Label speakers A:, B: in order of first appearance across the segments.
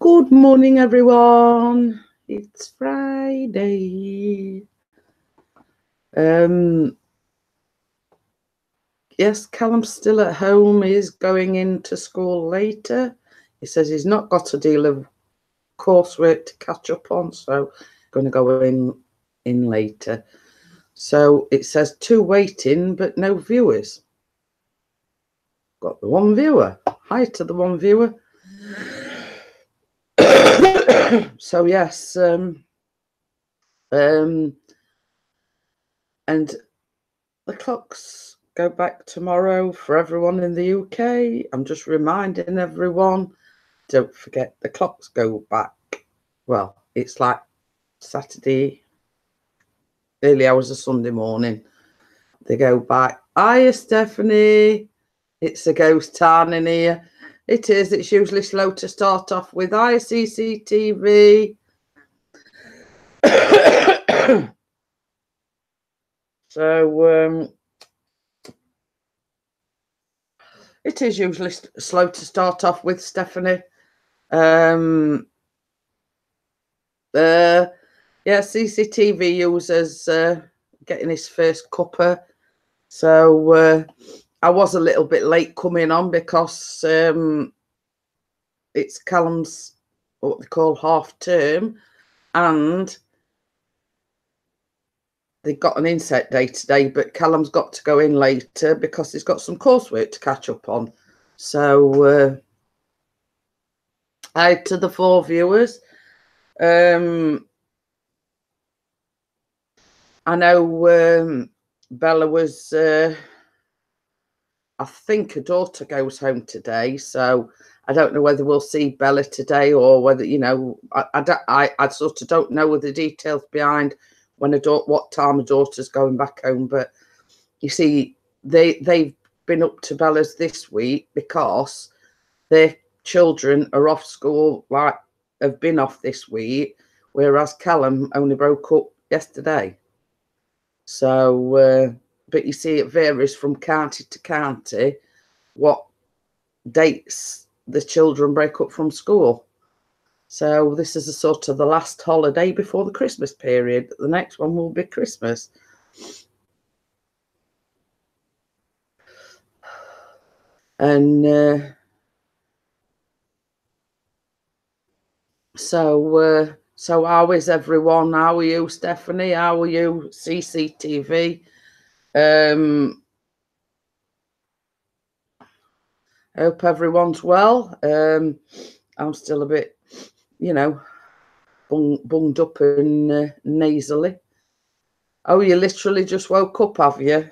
A: Good morning, everyone. It's Friday. Yes, Callum's still at home. He's going into school later. He says he's not got a deal of coursework to catch up on, so going to go in later. So it says 2 waiting, but no viewers. Got the 1 viewer. Hi to the 1 viewer. So yes, and the clocks go back tomorrow for everyone in the UK. I'm just reminding everyone, don't forget the clocks go back. Well, it's like Saturday, early hours of Sunday morning. They go back. Hiya, Stephanie. It's a ghost town in here. It is. It's usually slow to start off with. Hiya, CCTV. So, it is usually slow to start off with, Stephanie. Yeah, CCTV users getting his first cuppa. So I was a little bit late coming on because it's Callum's, what they call, half term, and they've got an inset day today, but Callum's got to go in later because he's got some coursework to catch up on. So hi to the 4 viewers. I know Bella was, I think her daughter goes home today, so I don't know whether we'll see Bella today or whether, you know, I sort of don't know the details behind when what time a daughter's going back home. But you see, they've been up to Bella's this week because their children are off school, like have been off this week, whereas Callum only broke up yesterday. So but you see, it varies from county to county what dates the children break up from school. So this is a sort of the last holiday before the Christmas period. The next one will be Christmas. And so how is everyone? How are you, Stephanie? How are you, CCTV? I hope everyone's well. I'm still a bit, you know, bunged up and nasally. Oh, you literally just woke up, have you?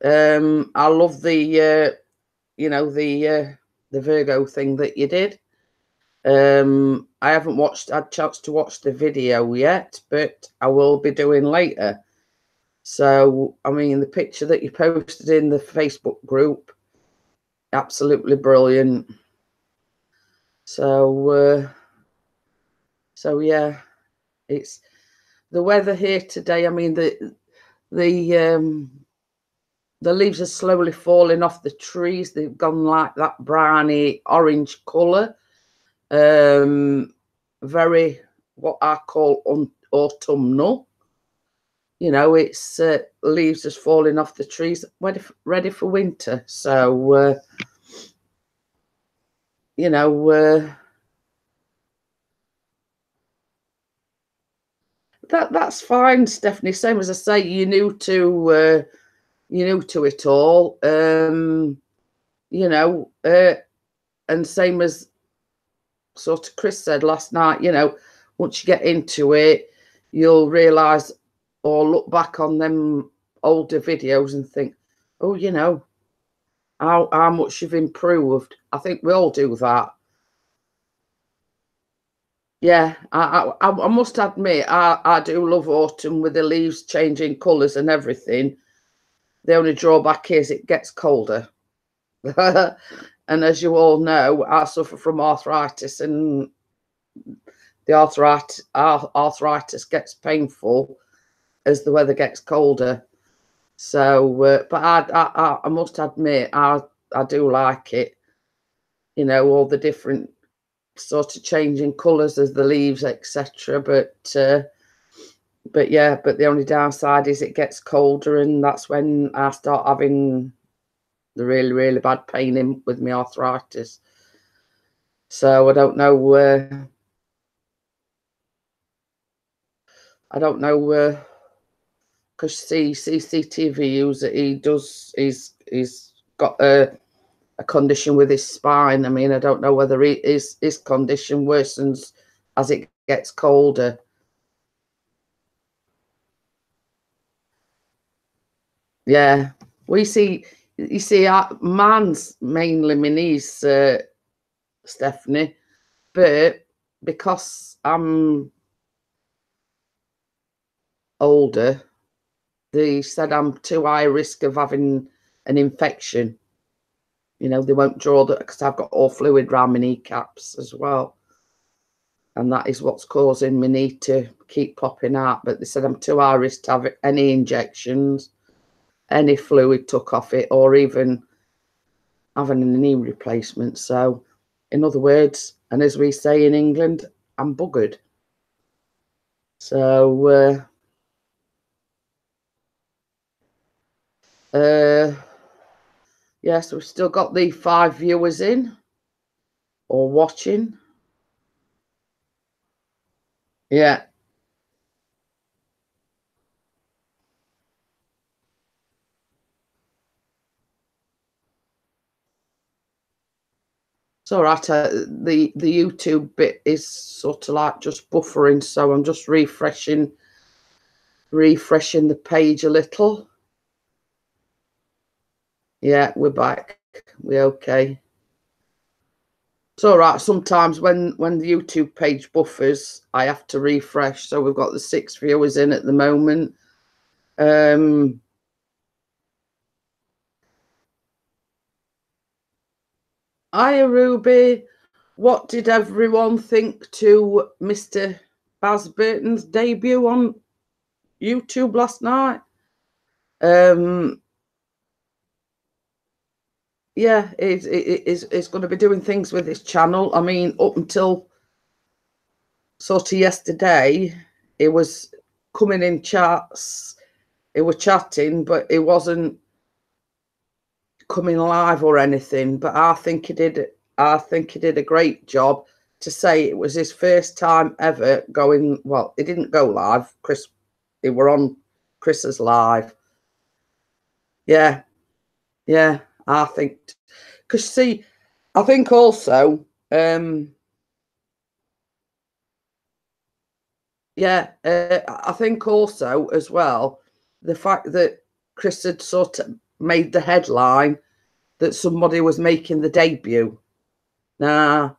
A: I love the, you know, the Virgo thing that you did. I haven't had a chance to watch the video yet, but I will be doing later. So, I mean, the picture that you posted in the Facebook group, absolutely brilliant. So, so yeah, it's the weather here today. I mean, the leaves are slowly falling off the trees. They've gone like that browny orange colour. Very, what I call autumnal. You know, it's leaves just falling off the trees, ready for winter. So, you know, that's fine, Stephanie. Same as I say, you're new to it all. You know, and same as sort of Chris said last night, you know, once you get into it, you'll realise or look back on them older videos and think, oh, you know, how much you've improved. I think we all do that. Yeah, I must admit, I do love autumn with the leaves changing colours and everything. The only drawback is it gets colder. And as you all know, I suffer from arthritis, and the arthritis gets painful as the weather gets colder. So, but I must admit, I do like it. You know, all the different sort of changing colours as the leaves, etc. But yeah, but the only downside is it gets colder, and that's when I start having the really, really bad pain with my arthritis. So I don't know. I don't know. Because CCTV user, he's got a condition with his spine. I mean, I don't know whether his condition worsens as it gets colder. Yeah, you see, mine's mainly my niece, Stephanie, but because I'm older, they said I'm too high risk of having an infection. You know, they won't draw that because I've got all fluid around my kneecaps as well. And that is what's causing me need to keep popping out. But they said I'm too high risk to have any injections, any fluid took off it, or even having a knee replacement. So, in other words, and as we say in England, I'm buggered. So, yes, we've still got the 5 viewers in or watching. Yeah. It's all right. The YouTube bit is sort of like just buffering, so I'm just refreshing the page a little. Yeah, we're back. We're okay. It's all right. Sometimes when the YouTube page buffers, I have to refresh. So we've got the 6 viewers in at the moment. Hiya, Ruby. What did everyone think to Mr. Bast Britains' debut on YouTube last night? Yeah, it's going to be doing things with his channel. I mean, up until sort of yesterday, it was coming in chats. It was chatting, but it wasn't coming live or anything. But I think he did. I think he did a great job to say it was his first time ever going. Well, it didn't go live. Chris, they were on Chris's live. Yeah, yeah. I think because see, I think also. Yeah, I think also as well the fact that Chris had sort of made the headline that somebody was making the debut. Now,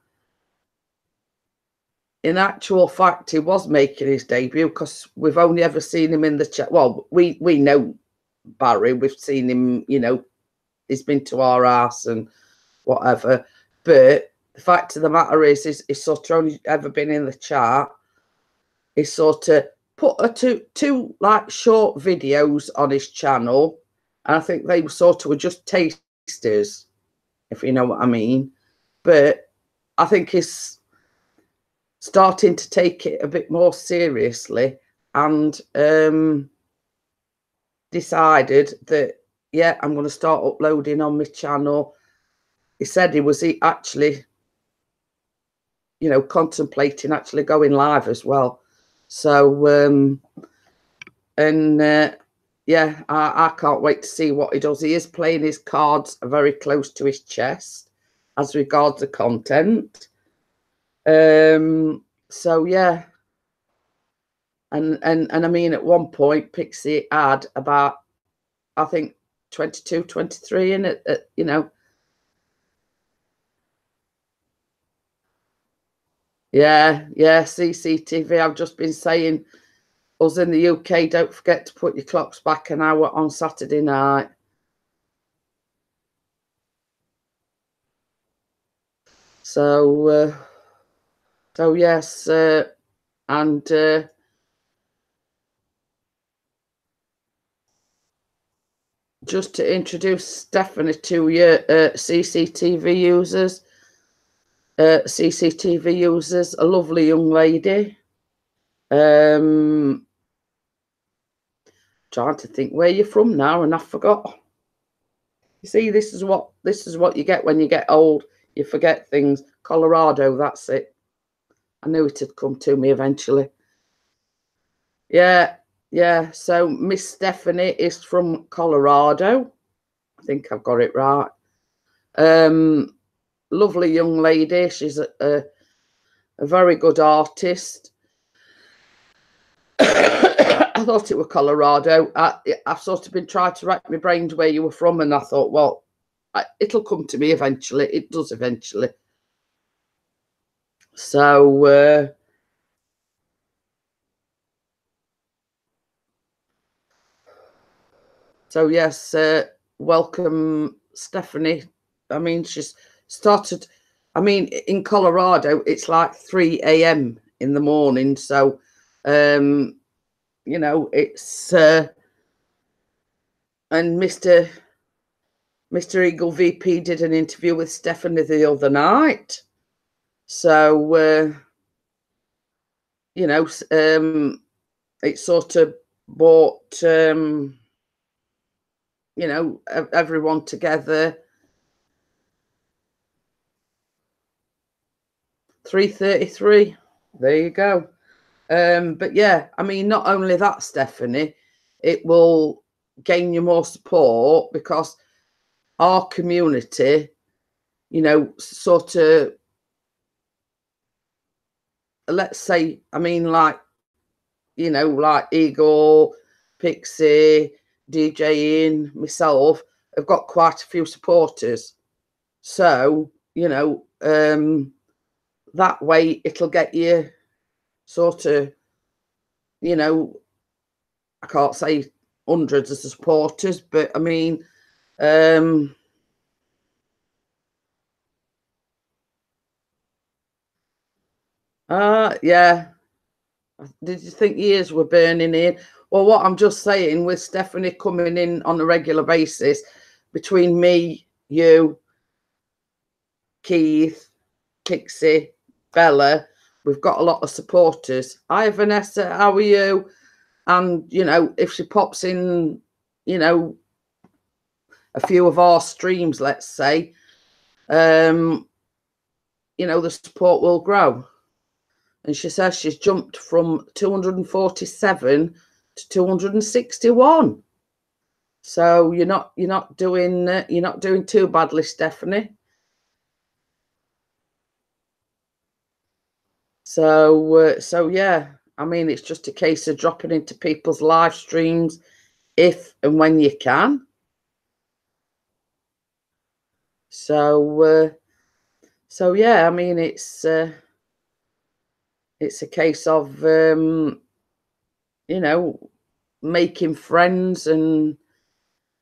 A: in actual fact, he was making his debut because we've only ever seen him in the chat. Well, we know Barry. We've seen him. You know, he's been to our house and whatever. But the fact of the matter is he's sort of only ever been in the chat. He's sort of put two like short videos on his channel, and I think they sort of were just tasters, if you know what I mean. But I think he's starting to take it a bit more seriously and decided that, yeah, I'm going to start uploading on my channel. He said he was actually, you know, contemplating actually going live as well. So, yeah, I can't wait to see what he does. He is playing his cards very close to his chest as regards the content. So yeah, and I mean, at one point, Pixie had about, I think, 22, 23 in it. You know, yeah, CCTV. I've just been saying, us in the UK, don't forget to put your clocks back an hour on Saturday night. So, so yes, and just to introduce Stephanie to your CCTV users, CCTV users, a lovely young lady. Trying to think where you're from now, and I forgot. You see, this is what you get when you get old. You forget things. Colorado, that's it. I knew it had come to me eventually. Yeah, yeah. So Miss Stephanie is from Colorado. I think I've got it right. Lovely young lady. She's a very good artist. I thought it was Colorado. I've sort of been trying to rack my brains where you were from, and I thought, well, it'll come to me eventually. It does eventually. So yes, welcome, Stephanie. I mean, she's started. I mean, in Colorado, it's like 3 a.m. in the morning. So, you know, it's and Mr. Eagle VP did an interview with Stephanie the other night. So, you know, it sort of brought, you know, everyone together. 3:33. There you go. But yeah, I mean, not only that, Stephanie, it will gain you more support because our community, you know, sort of, let's say, I mean, like, you know, like Eagle, Pixie, DJing, myself, have got quite a few supporters. So, you know, that way it'll get you sort of, you know, I can't say hundreds of supporters, but I mean, yeah. Did you think years were burning in? Well, what I'm just saying, with Stephanie coming in on a regular basis, between me, you, Keith, Pixie, Bella, we've got a lot of supporters. Hi, Vanessa, how are you? And, you know, if she pops in, you know, a few of our streams, let's say, you know, the support will grow. And she says she's jumped from 247 to 261. So you're not doing too badly, Stephanie. So yeah, I mean, it's just a case of dropping into people's live streams if and when you can. So yeah, I mean, it's a case of you know, making friends, and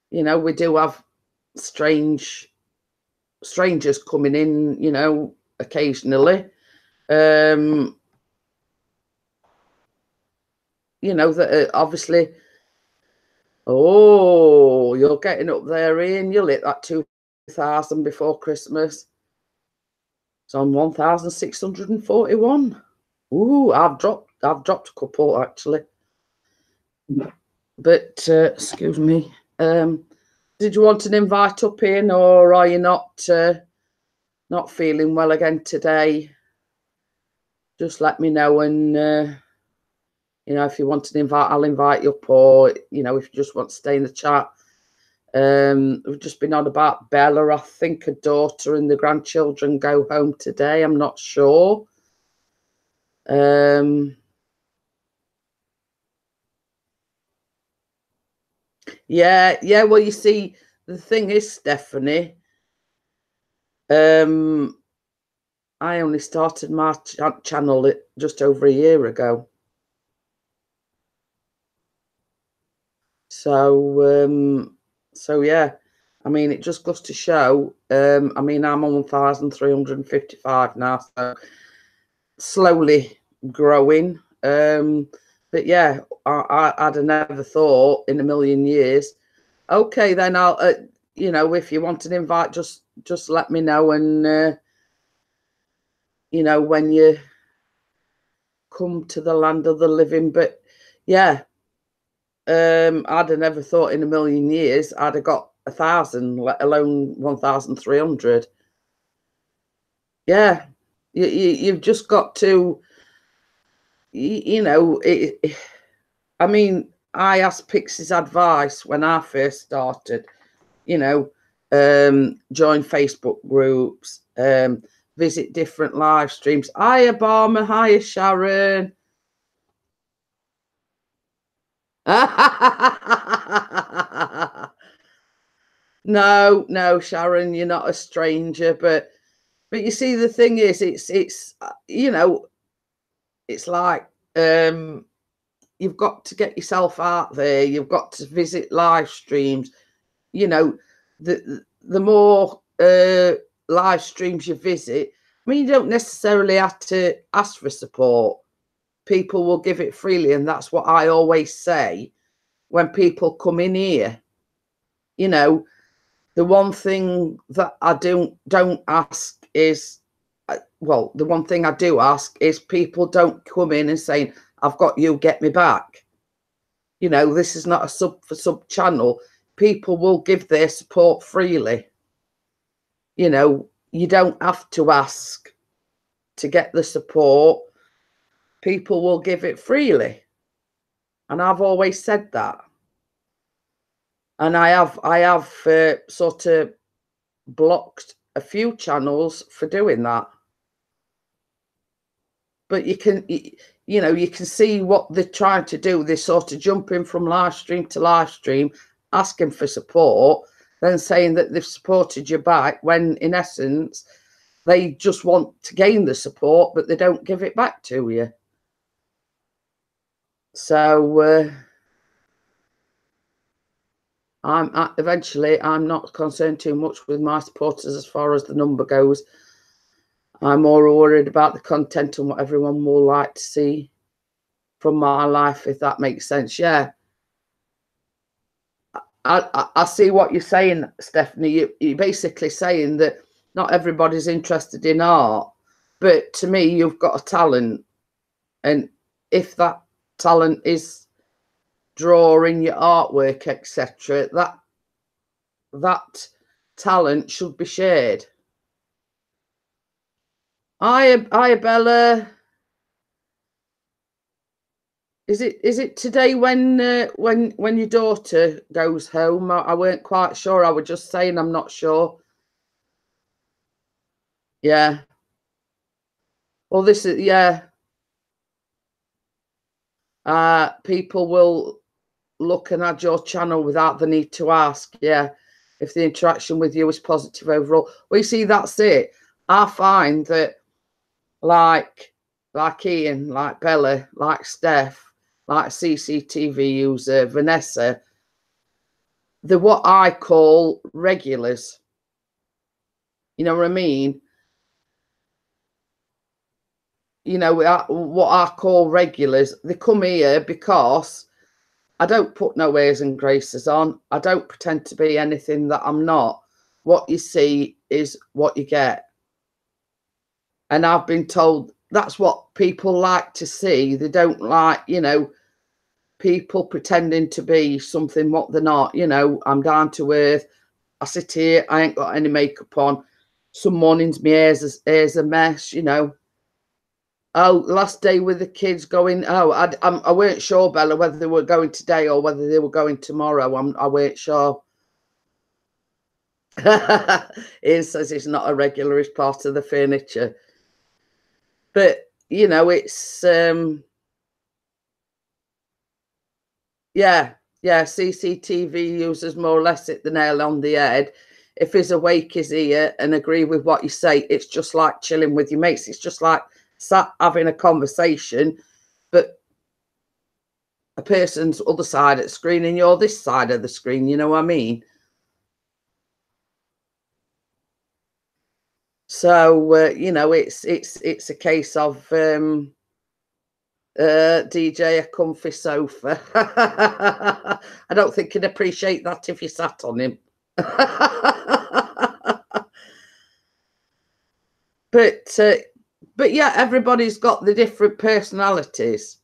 A: you know, we do have strangers coming in, you know, occasionally. You know, that obviously. Oh, you're getting up there, Ian. You'll hit that 2,000 before Christmas. It's on 1,641. Ooh, I've dropped a couple actually. But excuse me. Did you want an invite up in, or are you not feeling well again today? Just let me know, and you know, if you want an invite, I'll invite you up, or you know, if you just want to stay in the chat. We've just been on about Bella. I think her daughter and the grandchildren go home today. I'm not sure. Yeah. Well, you see, the thing is, Stephanie, I only started my channel just over a year ago. So yeah, I mean, it just goes to show. I mean, I'm on 1,355 now, so slowly growing. But yeah, I'd have never thought in a million years. Okay, then I'll, you know, if you want an invite, just let me know, and you know, when you come to the land of the living. But yeah, I'd have never thought in a million years I'd have got 1,000, let alone 1,300. Yeah, you've just got to, you know, I mean, I asked Pixie's advice when I first started, you know, join Facebook groups, visit different live streams. Hiya, Barmer. Hiya, Sharon. No, no, Sharon, you're not a stranger, but you see, the thing is, it's you know, it's like you've got to get yourself out there. You've got to visit live streams. You know, the more live streams you visit, I mean, you don't necessarily have to ask for support. People will give it freely, and that's what I always say when people come in here. You know, the one thing that I don't ask is, well, the one thing I do ask is people don't come in and saying, I've got you, get me back. You know, this is not a sub for sub channel. People will give their support freely. You know, you don't have to ask to get the support. People will give it freely. And I've always said that. And I have sort of blocked a few channels for doing that. But you can, you know, you can see what they're trying to do. They're sort of jumping from live stream to live stream, asking for support, then saying that they've supported you back, when in essence, they just want to gain the support, but they don't give it back to you. So eventually, I'm not concerned too much with my supporters as far as the number goes. I'm more worried about the content and what everyone will like to see from my life, if that makes sense. Yeah. I see what you're saying, Stephanie. You're basically saying that not everybody's interested in art, but to me, you've got a talent. And if that talent is drawing your artwork, etc., that talent should be shared. Hiya, Bella. Is it today when your daughter goes home? I weren't quite sure. I was just saying I'm not sure. Yeah. Well, this is, yeah. People will look and add your channel without the need to ask. Yeah. If the interaction with you is positive overall. Well, you see, that's it. I find that like Ian, like Bella, like Steph, like CCTV user, Vanessa, they're what I call regulars. You know what I mean? You know, what I call regulars. They come here because I don't put no airs and graces on. I don't pretend to be anything that I'm not. What you see is what you get. And I've been told that's what people like to see. They don't like, you know, people pretending to be something what they're not. You know, I'm down to earth. I sit here, I ain't got any makeup on. Some mornings my hair's a mess, you know. Oh, last day with the kids going. Oh, I weren't sure, Bella, whether they were going today or whether they were going tomorrow. I weren't sure. Ian says it's not a regular, it's part of the furniture. But you know, it's yeah, CCTV users more or less hit the nail on the head. If he's awake, he's here and agree with what you say. It's just like chilling with your mates. It's just like sat having a conversation, but a person's other side of the screen and you're this side of the screen. You know what I mean? So you know, it's a case of DJ a comfy sofa. I don't think he'd appreciate that if you sat on him. But But yeah, everybody's got the different personalities.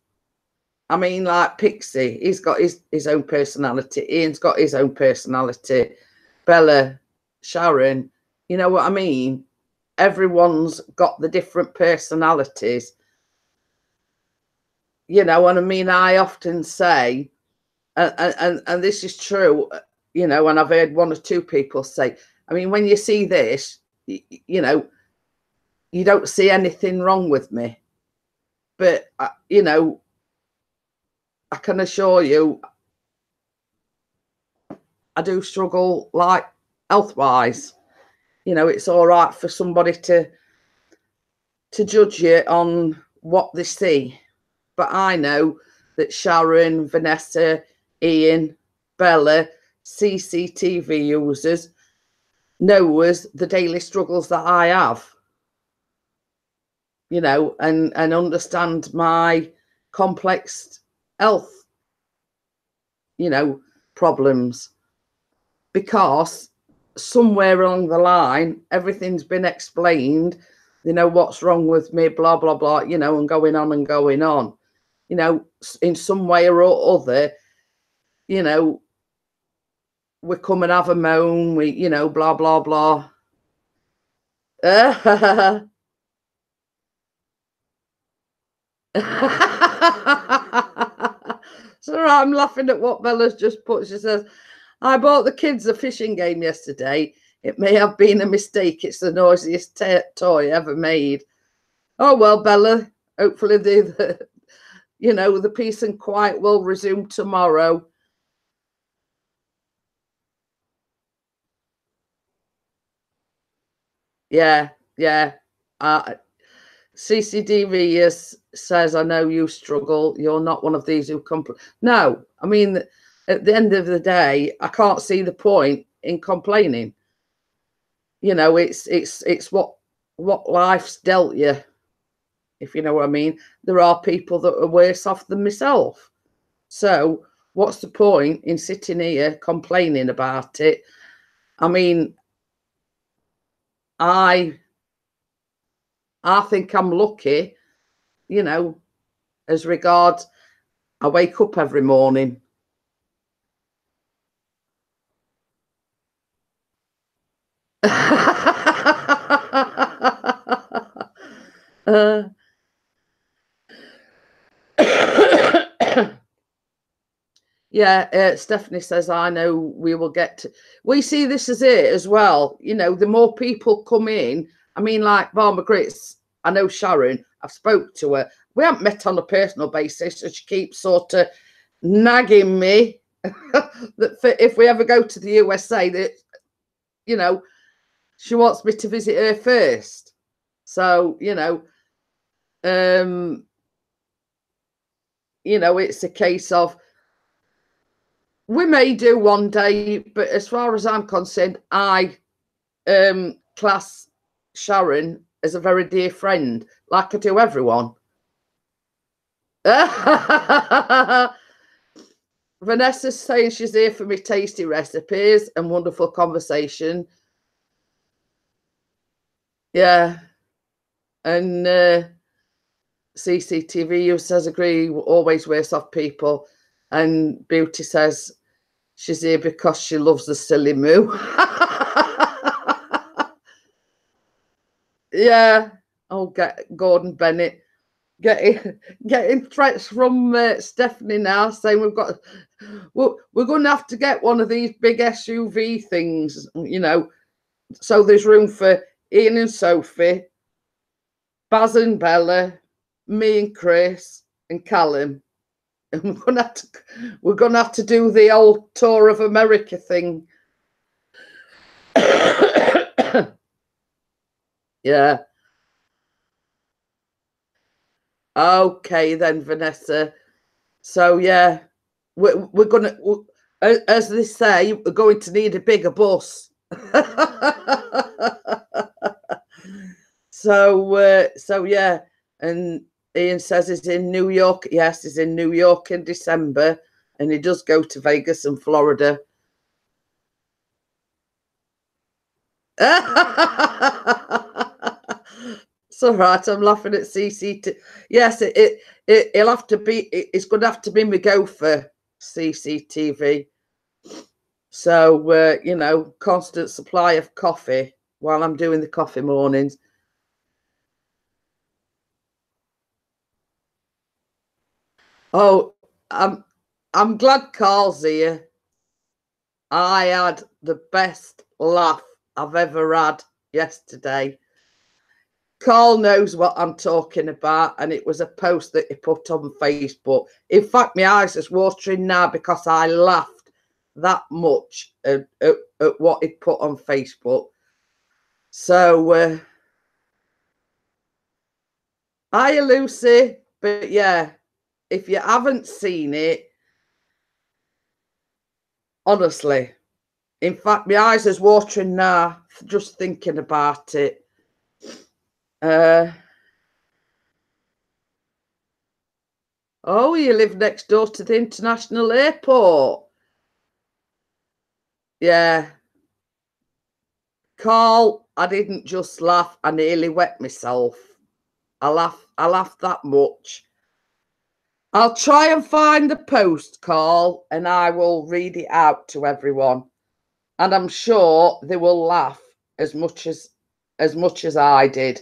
A: I mean, like Pixie, he's got his own personality. Ian's got his own personality. Bella, Sharon, you know what I mean? Everyone's got the different personalities. You know what I mean? I often say, and this is true, you know, and I've heard one or two people say, I mean, when you see this, you know, you don't see anything wrong with me. But, you know, I can assure you, I do struggle, like, health-wise. You know, it's all right for somebody to judge you on what they see. But I know that Sharon, Vanessa, Ian, Bella, CCTV users, knows the daily struggles that I have, you know, and understand my complex health, you know, problems, because somewhere along the line, everything's been explained, you know, what's wrong with me, blah, blah, blah, you know, and going on and going on, you know, in some way or other, you know, we come and have a moan, we, you know, blah, blah, blah. So I'm laughing at what Bella's just put. She says, I bought the kids a fishing game yesterday. It may have been a mistake. It's the noisiest toy ever made. Oh, well, Bella, hopefully the you know, the peace and quiet will resume tomorrow. Yeah, yeah. CCDV says, I know you struggle. You're not one of these who complain. No, I mean, at the end of the day, I can't see the point in complaining. You know, it's what life's dealt you, if you know what I mean. There are people that are worse off than myself. So what's the point in sitting here complaining about it? I mean, I think I'm lucky, you know, as regards I wake up every morning. uh, yeah, Stephanie says, I know we will get to. We see this as it as well. You know, the more people come in, I mean, like Barbara Grits, I know Sharon, I've spoke to her. We haven't met on a personal basis, so she keeps sort of nagging me that if we ever go to the USA, that, you know, she wants me to visit her first. So, um, it's a case of we may do one day, but as far as I'm concerned, I class Sharon as a very dear friend, like I do everyone. Vanessa's saying she's here for me tasty recipes and wonderful conversation. Yeah. And CCTV says, agree, always worse off people. And Beauty says she's here because she loves the silly moo. Yeah. Oh, Gordon Bennett getting threats from Stephanie now, saying we're going to have to get one of these big SUV things, you know, so there's room for Ian and Sophie, Baz and Bella, me and Chris and Callum, and we're gonna have to do the old tour of America thing. Yeah. Okay then, Vanessa. So yeah, we're gonna, as they say, we're going to need a bigger bus. So yeah, and Ian says he's in New York. Yes, he's in New York in December, and he does go to Vegas and Florida. It's all right. I'm laughing at CCTV. Yes, it'll have to be. It's going to have to be me go for CCTV. So you know, constant supply of coffee while I'm doing the coffee mornings. Oh, I'm glad Carl's here. I had the best laugh I've ever had yesterday. Carl knows what I'm talking about, and it was a post that he put on Facebook. In fact, my eyes are watering now because I laughed that much at what he put on Facebook. So, hiya, Lucy. But yeah, if you haven't seen it, honestly, in fact, my eyes are watering now just thinking about it. Oh, you live next door to the international airport. Yeah. Carl, I didn't just laugh, I nearly wet myself. I laughed that much. I'll try and find the post, Carl, and I will read it out to everyone. And I'm sure they will laugh as much as I did.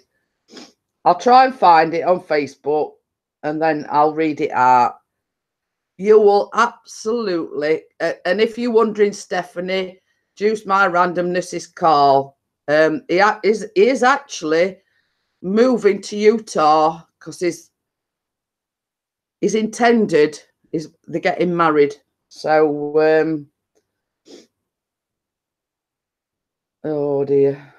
A: I'll try and find it on Facebook and then I'll read it out. You will absolutely, and if you're wondering, Stephanie, Juice My Randomness is Carl. He is actually moving to Utah because he's intended they're getting married. So oh dear.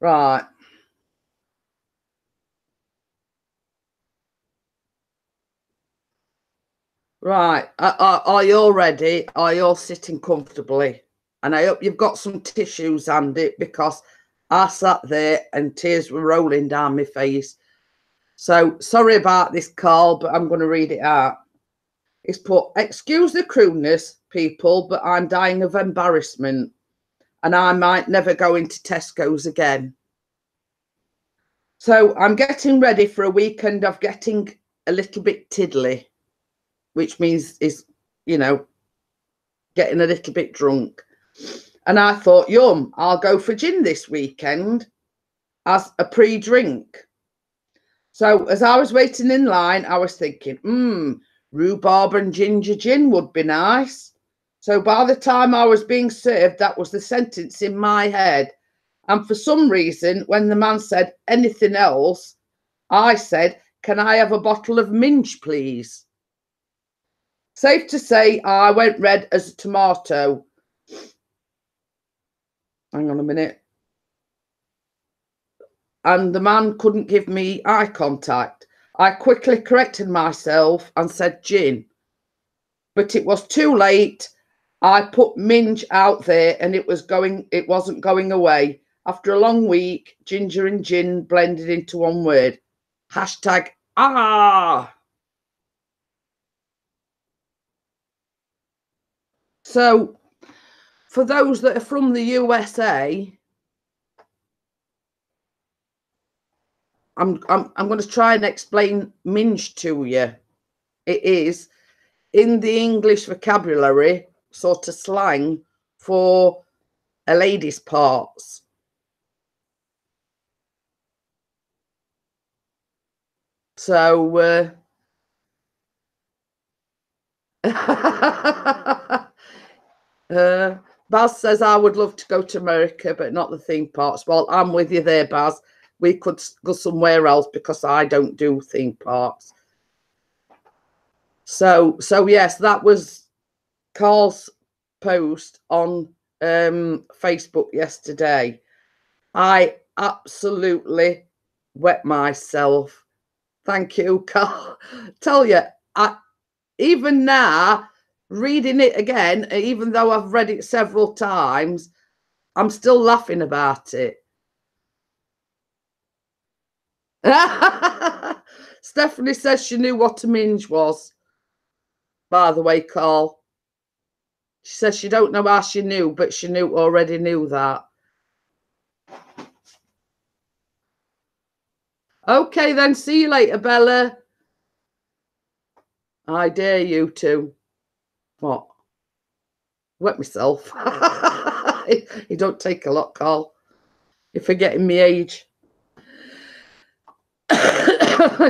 A: Right. Right. Are you all ready? Are you all sitting comfortably? And I hope you've got some tissues handy because I sat there and tears were rolling down my face. So sorry about this, Carl, but I'm going to read it out. It's put, excuse the crudeness, people, but I'm dying of embarrassment and I might never go into Tesco's again. So I'm getting ready for a weekend of getting a little bit tiddly, which means you know, getting a little bit drunk. And I thought, yum, I'll go for gin this weekend as a pre-drink. So as I was waiting in line, I was thinking, rhubarb and ginger gin would be nice. So by the time I was being served, that was the sentence in my head. And for some reason, when the man said anything else, I said, can I have a bottle of minge, please? Safe to say, I went red as a tomato. Hang on a minute. And the man couldn't give me eye contact. I quickly corrected myself and said gin. But it was too late. I put minge out there and it wasn't going away. After a long week, ginger and gin blended into one word. Hashtag ah. So for those that are from the USA, I'm going to try and explain minge to you. It is in the English vocabulary sort of slang for a lady's parts. So Baz says, I would love to go to America, but not the theme parks. Well, I'm with you there, Baz. We could go somewhere else because I don't do theme parks. So yes, that was Carl's post on Facebook yesterday. I absolutely wet myself. Thank you, Carl. Tell you, even now, reading it again, even though I've read it several times, I'm still laughing about it. Stephanie says she knew what a minge was. By the way, Carl. She says she don't know how she knew, but she already knew that. Okay, then. See you later, Bella. I dare you to. What? Wet myself. You don't take a lot, Carl. You're forgetting me age.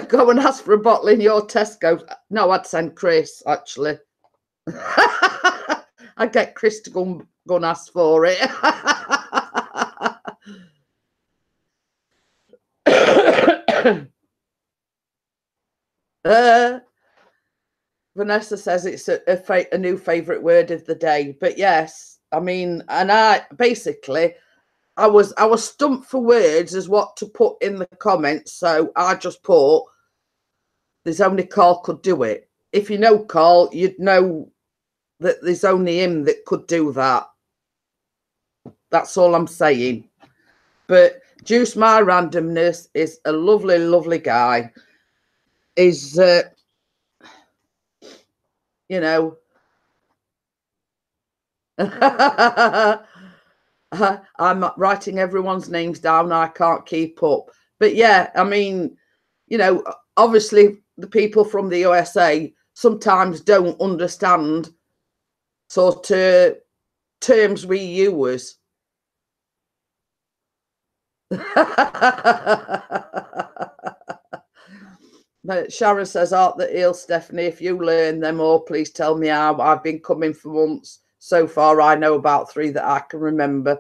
A: Go and ask for a bottle in your Tesco. No, I'd send Chris, actually. I'd get Chris to go and ask for it. Vanessa says it's a new favourite word of the day. But yes, I mean, and I was stumped for words as what to put in the comments. So I just put, there's only Carl could do it. If you know Carl, you'd know that there's only him that could do that. That's all I'm saying. But Juice My Randomness is a lovely, lovely guy. Is, you know, I'm writing everyone's names down. I can't keep up. But yeah, I mean, you know, obviously the people from the USA sometimes don't understand sort of terms we use. But Sharon says, art that ill, Stephanie. If you learn them all, please tell me how. I've been coming for months. So far, I know about 3 that I can remember.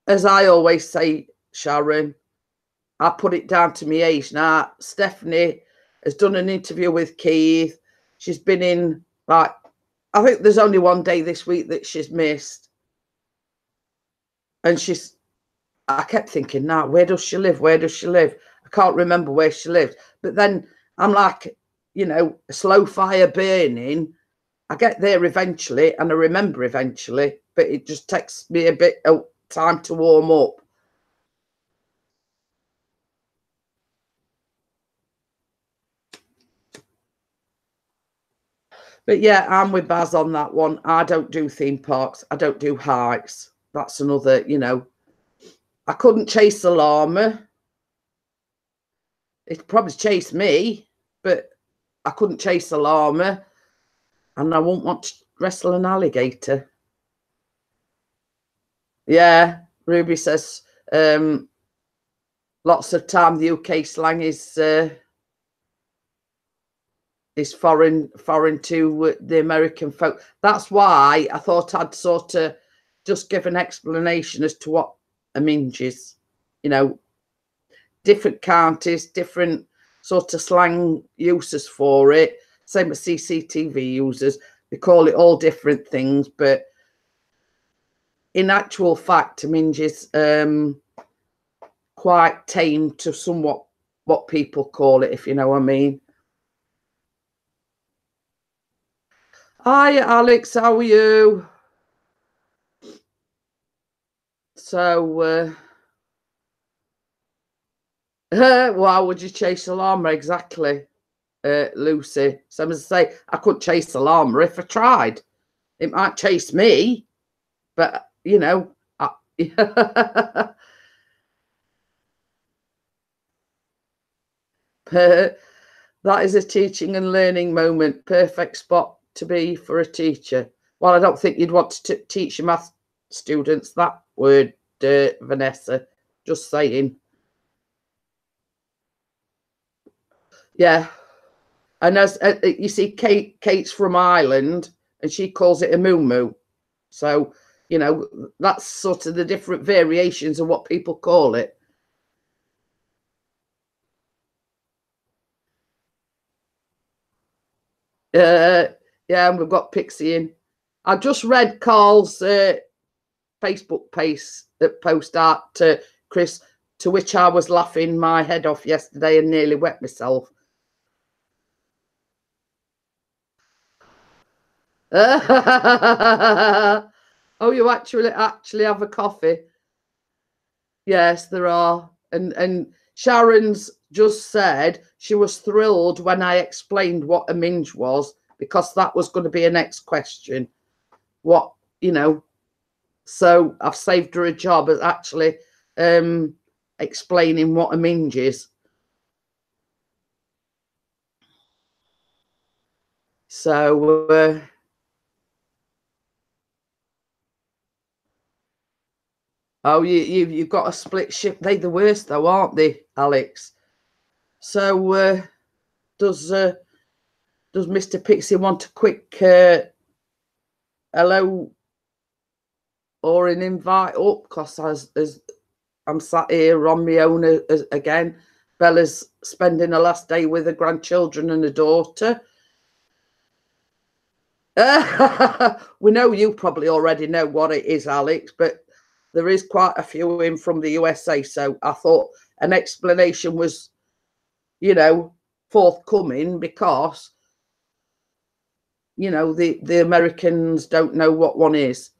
A: As I always say, Sharon, I put it down to me age. Now, Stephanie has done an interview with Keith. She's been in, like, I think there's only one day this week that she's missed. And I kept thinking, now, where does she live? Where does she live? I can't remember where she lived. But then I'm like, you know, a slow fire burning. I get there eventually and I remember eventually, but it just takes me a bit of time to warm up. But yeah, I'm with Baz on that one. I don't do theme parks. I don't do hikes. That's another, you know. I couldn't chase a llama. It'd probably chase me, but I couldn't chase a llama. And I won't want to wrestle an alligator. Yeah, Ruby says lots of time the UK slang is foreign to the American folk. That's why I thought I'd sort of just give an explanation as to what a minge is. You know, different counties, different sort of slang uses for it. Same as CCTV users. They call it all different things, but in actual fact, a minge is quite tame to somewhat what people call it, if you know what I mean. Hi, Alex. How are you? So, why would you chase a llama? Exactly, Lucy. So, as I say, I couldn't chase a llama if I tried. It might chase me, but, you know, that is a teaching and learning moment. Perfect spot to be for a teacher. Well, I don't think you'd want to teach your math students that word, Vanessa. Just saying. Yeah. And as you see, Kate's from Ireland and she calls it a moo. So, you know, that's sort of the different variations of what people call it. Yeah, and we've got Pixie in. I just read Carl's Facebook post out to Chris, to which I was laughing my head off yesterday and nearly wet myself. Oh, you actually have a coffee? Yes, there are. And Sharon's just said she was thrilled when I explained what a minge was, because that was going to be a next question. What, you know, so I've saved her a job at actually explaining what a minge is. So oh, you've got a split shift. They're the worst though, aren't they, Alex? So does Mr. Pixie want a quick hello or an invite up? Because as I'm sat here on my own again. Bella's spending her last day with her grandchildren and her daughter. We know you probably already know what it is, Alex, but there is quite a few in from the USA, so I thought an explanation was, you know, forthcoming, because, you know, the Americans don't know what one is.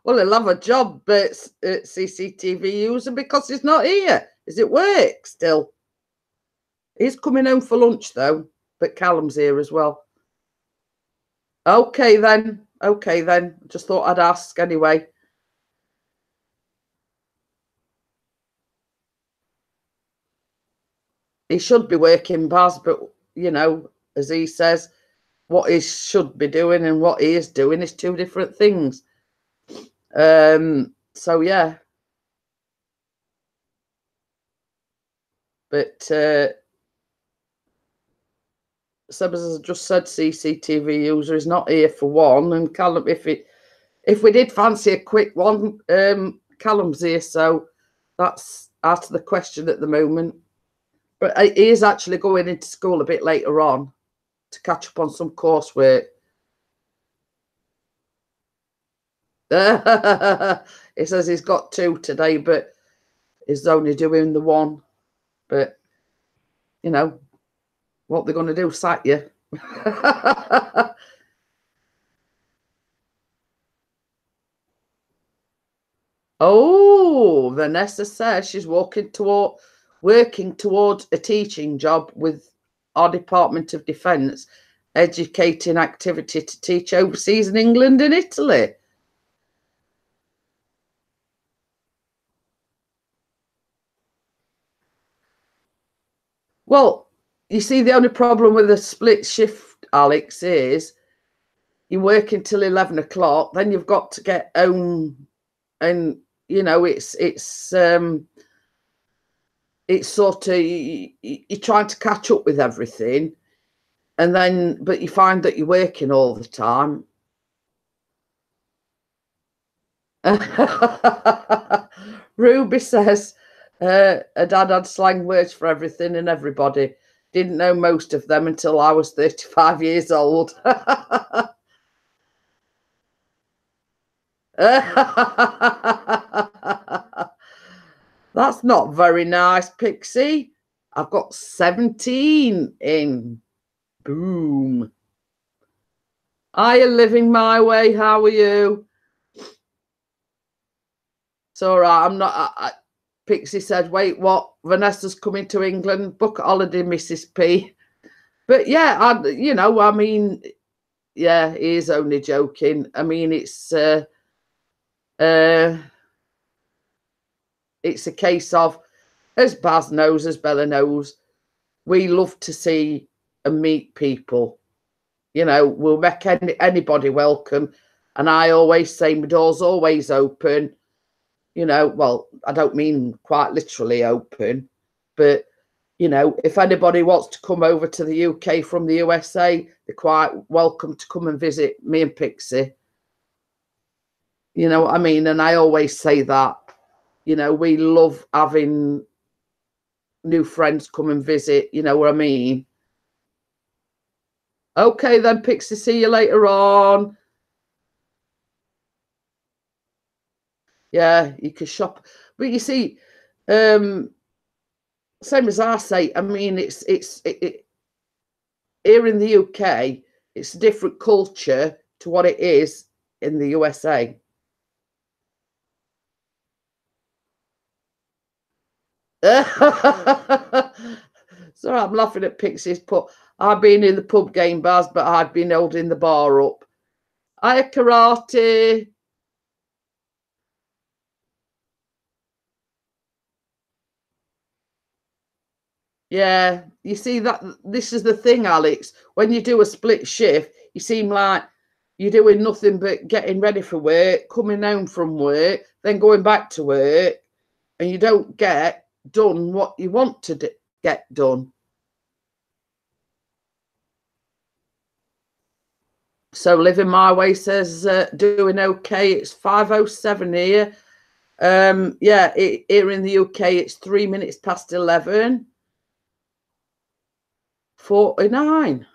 A: Well, he'll have a job at CCTV user because he's not here. Is it work still? He's coming home for lunch though, but Callum's here as well. Okay then. Okay then. Just thought I'd ask anyway. He should be working, Baz, but, you know, as he says, what he should be doing and what he is doing is two different things. So yeah. But Seb has just said CCTV user is not here for one, and Callum, if we did fancy a quick one, Callum's here, so that's out of the question at the moment. But he is actually going into school a bit later on to catch up on some coursework. He says he's got 2 today, but he's only doing the 1. But, you know, what they're going to do, sack you. Oh, Vanessa says she's working towards a teaching job with our Department of Defence, educating activity to teach overseas in England and Italy. Well, you see, the only problem with a split shift, Alex, is you work until 11 o'clock, then you've got to get home, and, you know, it's sort of, you're trying to catch up with everything, and then, but you find that you're working all the time. Ruby says her dad had slang words for everything and everybody. Didn't know most of them until I was 35 years old. That's not very nice, Pixie. I've got 17 in. Boom. Are you living my way? How are you? It's all right. I'm not. Pixie said, wait, what? Vanessa's coming to England. Book a holiday, Mrs. P. But yeah, you know, I mean, yeah, he is only joking. I mean, it's a case of, as Baz knows, as Bella knows, we love to see and meet people. You know, we'll make anybody welcome. And I always say my door's always open. You know, well, I don't mean quite literally open, but, you know, if anybody wants to come over to the UK from the USA, they're quite welcome to come and visit me and Pixie. You know what I mean? And I always say that, you know, we love having new friends come and visit, you know what I mean? Okay then, Pixie, see you later on. Yeah, you can shop. But you see, same as I say, I mean, it's here in the UK, it's a different culture to what it is in the USA. So I'm laughing at Pixie's put, I've been in the pub game bars, but I've been holding the bar up. I karate. Yeah, you see that this is the thing, Alex. When you do a split shift, you seem like you're doing nothing but getting ready for work, coming home from work, then going back to work, and you don't get done what you want to get done. So living my way says doing okay. It's 5:07 here. Yeah, here in the UK it's 3 minutes past 11. 49.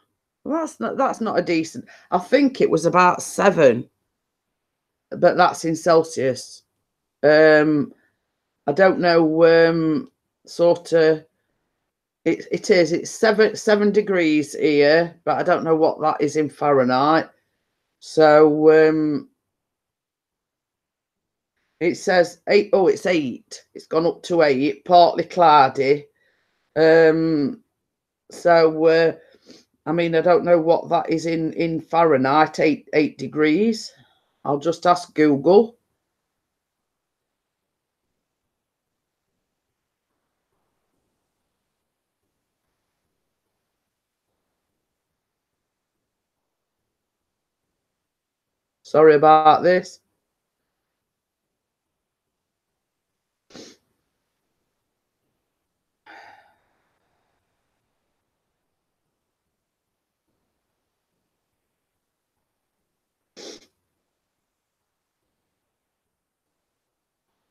A: Well, that's not a decent. I think it was about 7, but that's in Celsius. I don't know. Sort of. It's 7 degrees here, but I don't know what that is in Fahrenheit. So it says 8. Oh, it's 8. It's gone up to 8. Partly cloudy. So I mean, I don't know what that is in Fahrenheit. 8 degrees. I'll just ask Google. Sorry about this.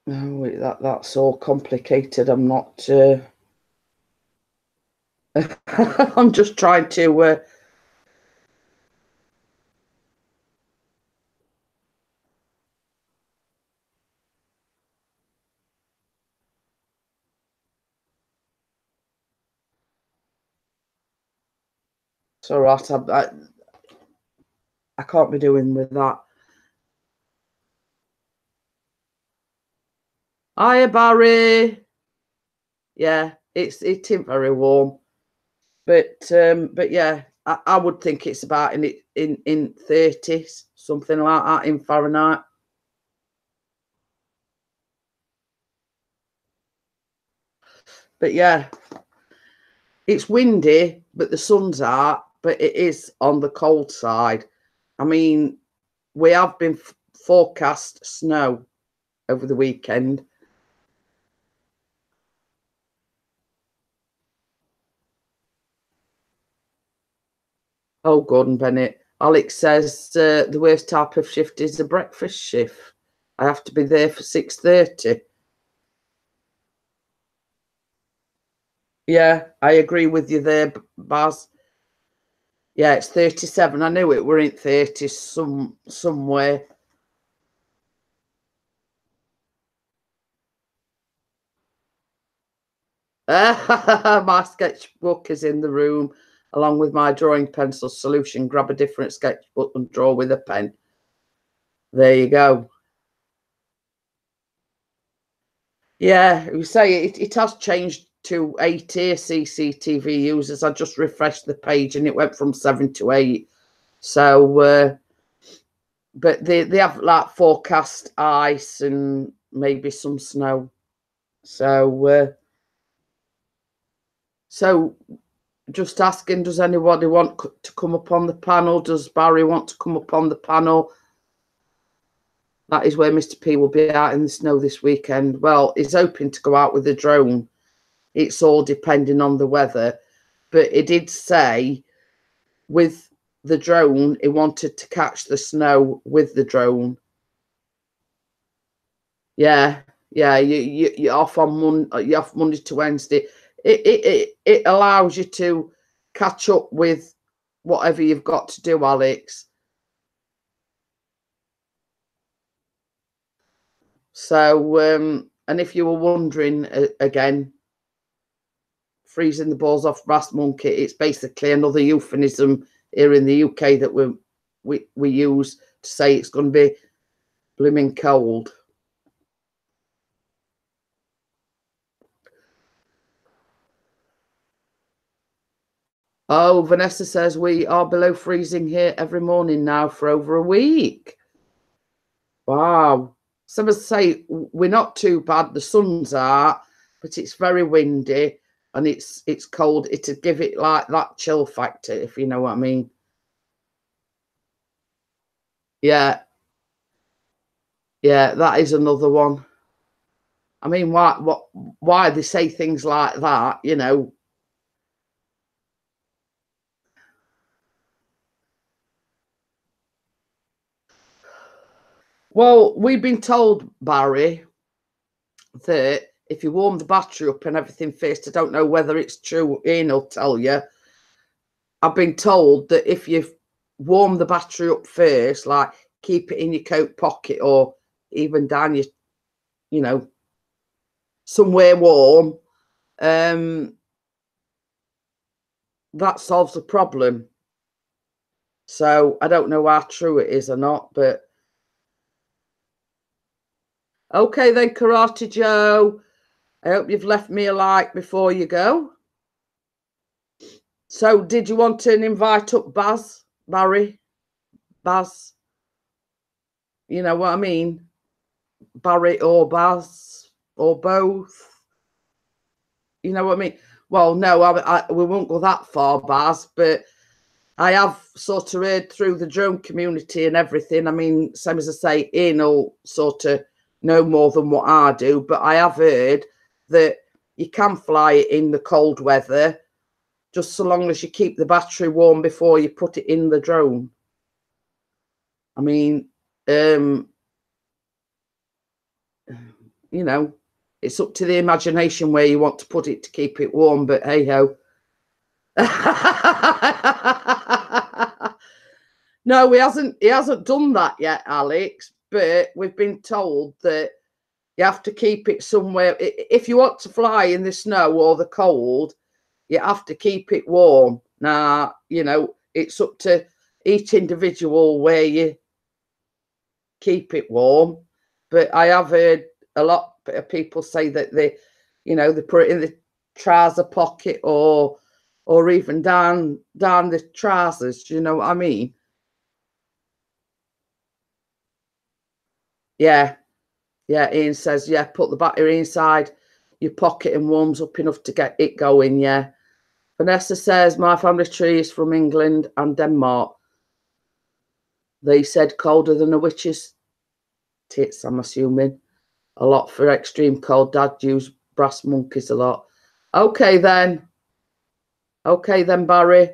A: No, that's all complicated. I'm not. I'm just trying to. It's all right. I can't be doing with that. Hiya, Barry. Yeah, it isn't very warm, but yeah, I would think it's about in 30s, something like that in Fahrenheit. But yeah, it's windy, but the sun's out, but it is on the cold side. I mean, we have been forecast snow over the weekend. Oh, Gordon Bennett. Alex says the worst type of shift is the breakfast shift. I have to be there for 6:30. Yeah, I agree with you there, Baz. Yeah, it's 37. I knew it were in 30s somewhere. My sketchbook is in the room, along with my drawing pencil solution. Grab a different sketchbook and draw with a pen. There you go. Yeah, you say it has changed to 8 here CCTV users. I just refreshed the page and it went from 7 to 8. So, but they have like forecast ice and maybe some snow. So just asking, does anybody want to come up on the panel? Does Barry want to come up on the panel? That is where Mr. P will be out in the snow this weekend. Well, he's hoping to go out with a drone. It's all depending on the weather. But he did say with the drone, he wanted to catch the snow with the drone. Yeah, yeah. You're off on you're off Monday to Wednesday. It allows you to catch up with whatever you've got to do, Alex. So, and if you were wondering again, freezing the balls off brass monkey, it's basically another euphemism here in the UK that we're we use to say it's going to be blooming cold. Oh, Vanessa says we are below freezing here every morning now for over a week. Wow. Some of us say we're not too bad. The sun's out, but it's very windy and it's cold. It'd give it like that chill factor, if you know what I mean. Yeah. Yeah, that is another one. I mean, why they say things like that, you know. Well, we've been told, Barry, that if you warm the battery up and everything first, I don't know whether it's true, Ian will tell you. I've been told that if you warm the battery up first, like keep it in your coat pocket or even down your, you know, somewhere warm, that solves the problem. So I don't know how true it is or not, but okay then, Karate Joe. I hope you've left me a like before you go. So did you want to invite up Barry? Baz? You know what I mean? Barry or Baz or both? You know what I mean? Well, no, we won't go that far, Baz, but I have sort of heard through the drone community and everything. I mean, same as I say, Ian will sort of know more than what I do, but I have heard that you can fly it in the cold weather, just so long as you keep the battery warm before you put it in the drone. I mean, you know, it's up to the imagination where you want to put it to keep it warm, but hey ho. No, he hasn't done that yet, Alex, but we've been told that you have to keep it somewhere. If you want to fly in the snow or the cold, you have to keep it warm. Now, you know, it's up to each individual where you keep it warm. But I have heard a lot of people say that they put it in the trouser pocket or even down the trousers. Do you know what I mean? Yeah. Yeah, Ian says, yeah, put the battery inside your pocket and warms up enough to get it going, yeah. Vanessa says, my family tree is from England and Denmark. They said colder than a witch's tits, I'm assuming. A lot for extreme cold. Dad used brass monkeys a lot. Okay, then. Okay, then, Barry.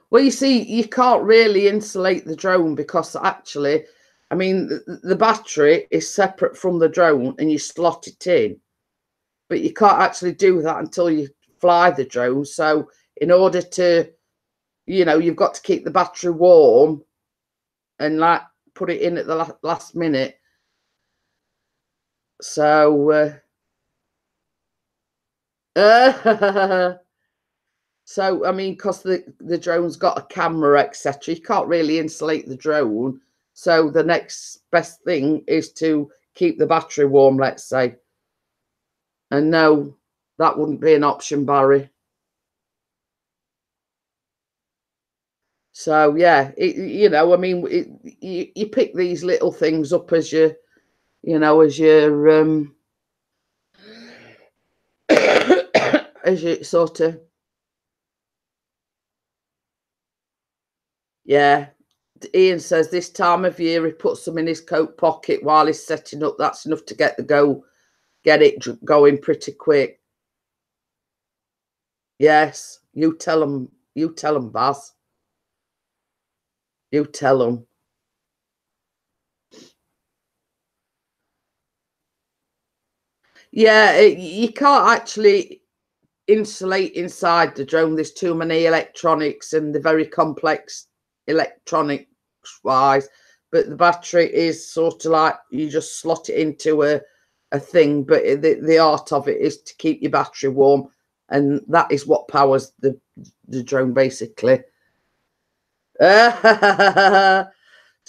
A: Well, you see, you can't really insulate the drone because actually, I mean, the battery is separate from the drone and you slot it in. But you can't actually do that until you fly the drone. So in order to, you know, you've got to keep the battery warm and like put it in at the last minute. So, so I mean, because the drone's got a camera, etc., you can't really insulate the drone. So the next best thing is to keep the battery warm, let's say. And no, that wouldn't be an option, Barry. So yeah, you know, I mean, you pick these little things up as you know, as you're as you sort of, yeah. Ian says this time of year he puts them in his coat pocket while he's setting up. That's enough to get it going pretty quick. Yes, you tell them, Baz. You tell them. Yeah, you can't actually insulate inside the drone. There's too many electronics and they're very complex electronics wise. But the battery is sort of like you just slot it into a thing. But the art of it is to keep your battery warm, and that is what powers the the drone basically. To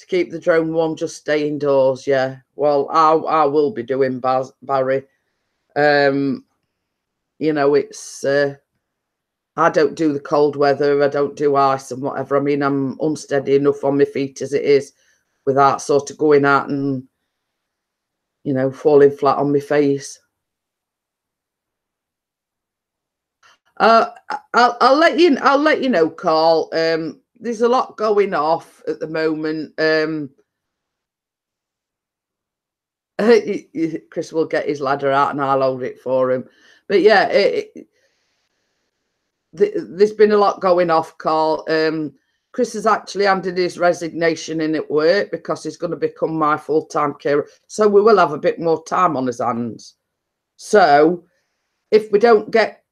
A: keep the drone warm, just stay indoors. Yeah. Well, I will be doing Barry. You know, it's I don't do the cold weather. I don't do ice and whatever. I mean, I'm unsteady enough on my feet as it is without sort of going out and, you know, falling flat on my face. I'll let you know, Carl. There's a lot going off at the moment. Chris will get his ladder out and I'll hold it for him. But yeah, there's been a lot going off, Carl. Chris has actually handed his resignation in at work because he's going to become my full-time carer. So we will have a bit more time on his hands. So if we don't get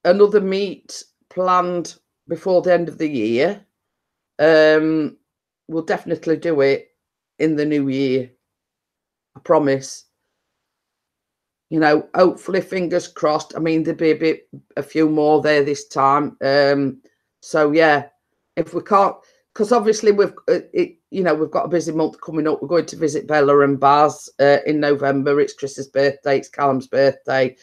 A: another meet planned before the end of the year, we'll definitely do it in the new year. I promise. You know, hopefully, fingers crossed. I mean, there'll be a few more there this time. So yeah, if we can't, because obviously we've got a busy month coming up. We're going to visit Bella and Baz in November. It's Chris's birthday. It's Callum's birthday,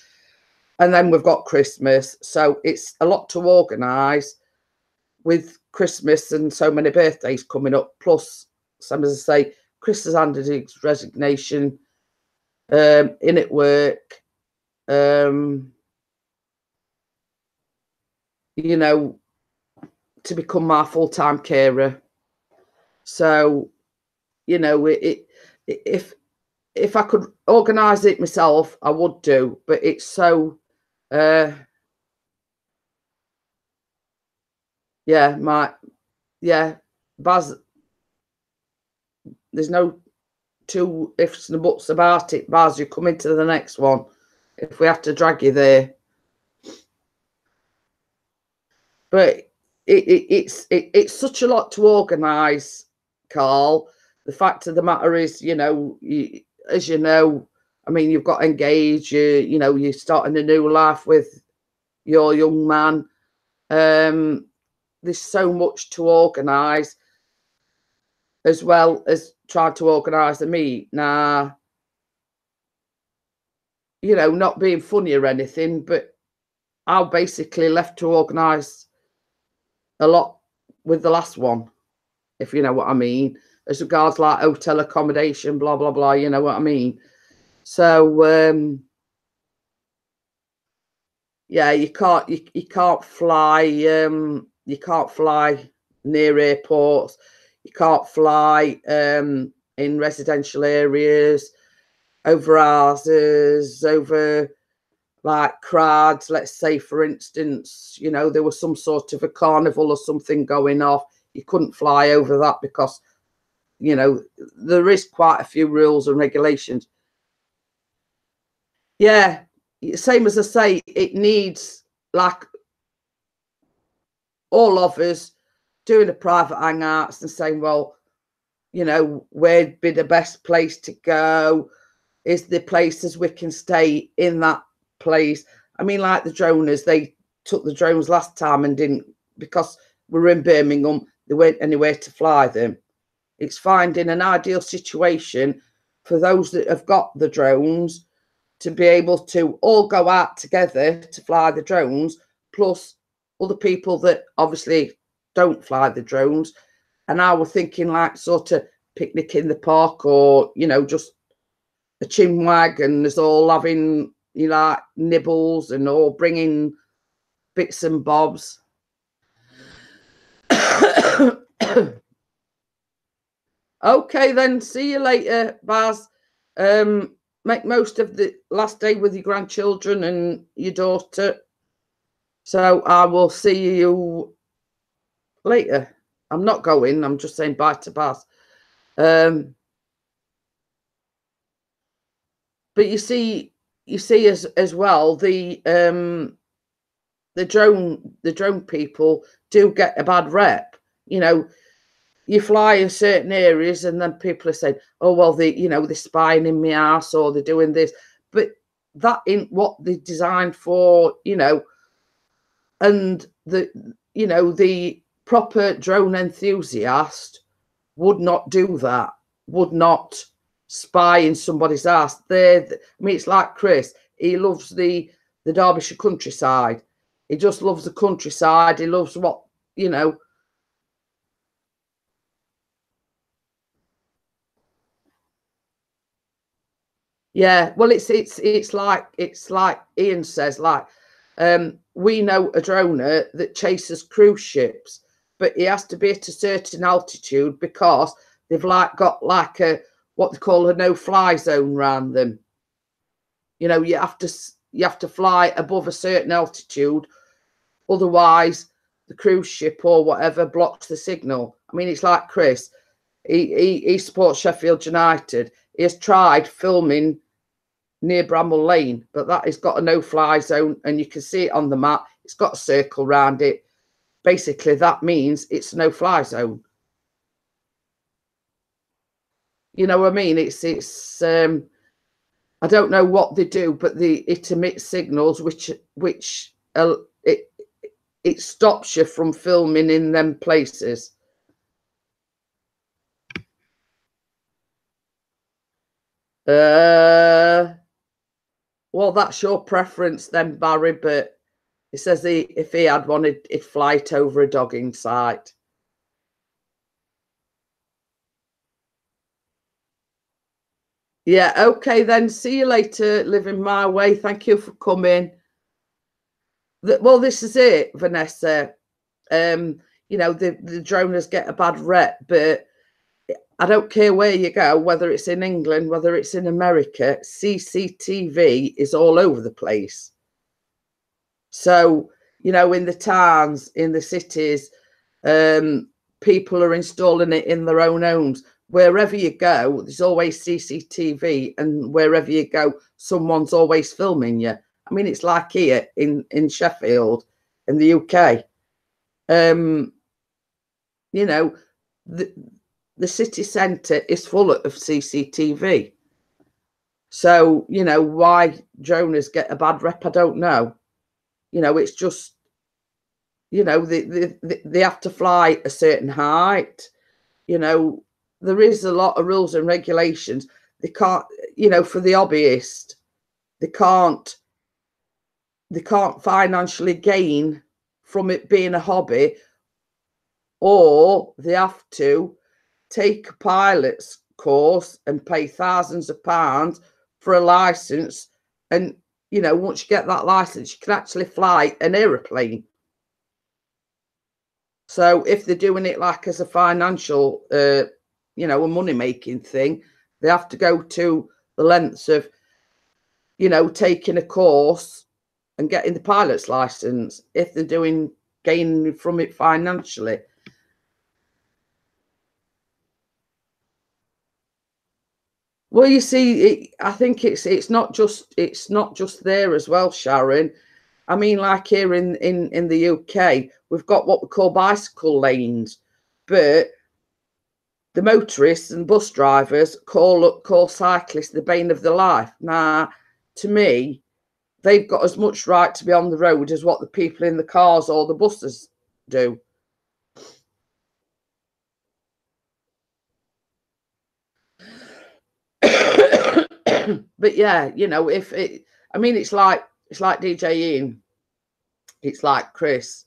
A: and then we've got Christmas. So it's a lot to organise with Christmas and so many birthdays coming up. Plus, some as I say, Chris has handed his resignation in at work. You know, to become my full-time carer. So, you know, if I could organise it myself, I would do. But it's so, Baz. There's no two ifs and buts about it. Baz, you come into the next one if we have to drag you there. But it's such a lot to organise, Carl. The fact of the matter is, you know, as you know, I mean, you've got engaged. You know, you're starting a new life with your young man. There's so much to organise, as well as trying to organise the meet. Now, you know, not being funny or anything, but I'm basically left to organise a lot with the last one, if you know what I mean, as regards like hotel accommodation, blah blah blah, you know what I mean. So yeah, you can't fly, you can't fly near airports, you can't fly in residential areas, over houses, over like crowds. Let's say, for instance, you know, there was some sort of a carnival or something going off. You couldn't fly over that because, you know, there is quite a few rules and regulations. Yeah, same as I say, it needs like all of us doing a private hangouts and saying, well, you know, where'd be the best place to go? Is the places we can stay in that place? I mean, like the droners, they took the drones last time and didn't, because we were in Birmingham, there weren't anywhere to fly them. It's finding an ideal situation for those that have got the drones to be able to all go out together to fly the drones, plus other people that obviously don't fly the drones. And I was thinking like sort of picnic in the park, or, you know, just a chinwag and there's all having, you know, like nibbles and all bringing bits and bobs. Okay, then. See you later, Baz. Make most of the last day with your grandchildren and your daughter. So I will see you later. I'm not going. I'm just saying bye to Baz. But you see as well, the drone people do get a bad rep. You know, you fly in certain areas and then people are saying, oh, well, they're spying in my house or they're doing this. But that ain't what they're designed for, you know. And the proper drone enthusiast would not do that, would not spy in somebody's ass. I mean, it's like Chris. He loves the Derbyshire countryside. He just loves the countryside. He loves what, you know. Yeah, well, it's like Ian says, like, we know a droner that chases cruise ships, but he has to be at a certain altitude because they've got like a what they call a no-fly zone around them. You have to fly above a certain altitude, otherwise the cruise ship or whatever blocks the signal. I mean, it's like Chris. He supports Sheffield United. He has tried filming near Bramall Lane, but that has got a no-fly zone, and you can see it on the map. It's got a circle around it. Basically, that means it's a no-fly zone. You know what I mean? It's I don't know what they do, but it emits signals which it stops you from filming in them places. Well, that's your preference then, Barry, but he says if he had one, he'd fly it over a dogging site. Yeah, okay then. See you later, living my way. Thank you for coming. Well, this is it, Vanessa. The droners get a bad rep, but I don't care where you go, whether it's in England, whether it's in America, CCTV is all over the place. So, in the towns, in the cities, people are installing it in their own homes. Wherever you go, there's always CCTV, and wherever you go, someone's always filming you. I mean, it's like here in Sheffield, in the UK. The city centre is full of CCTV. So, why droners get a bad rep, I don't know. It's just, they have to fly a certain height. There is a lot of rules and regulations. They can't, for the hobbyist, they can't financially gain from it being a hobby, or they have to take a pilot's course and pay thousands of pounds for a license. And, once you get that license, you can actually fly an aeroplane. So if they're doing it like as a financial, a money-making thing, they have to go to the lengths of, taking a course and getting the pilot's license if they're gaining from it financially. Well, you see, I think it's not just there as well, Sharon. I mean, like here in the UK, we've got what we call bicycle lanes, but the motorists and bus drivers call cyclists the bane of their life. Now, to me, they've got as much right to be on the road as what the people in the cars or the buses do. But yeah, it's like DJing, it's like Chris,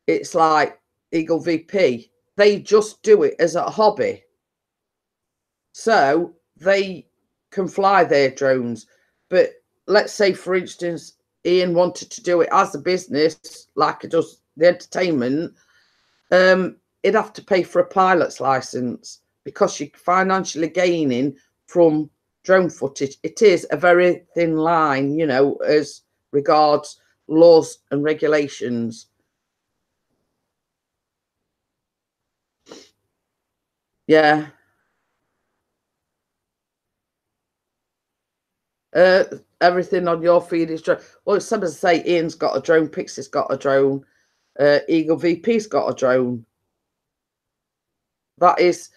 A: it's like Eagle VP. They just do it as a hobby, so they can fly their drones. But let's say, for instance, Ian wanted to do it as a business, like it does the entertainment. He'd have to pay for a pilot's license because you're financially gaining from drone footage. It is a very thin line, as regards laws and regulations. Yeah. Everything on your feed is drone. Well, some say Ian's got a drone, Pixie's got a drone, Eagle VP's got a drone. That is,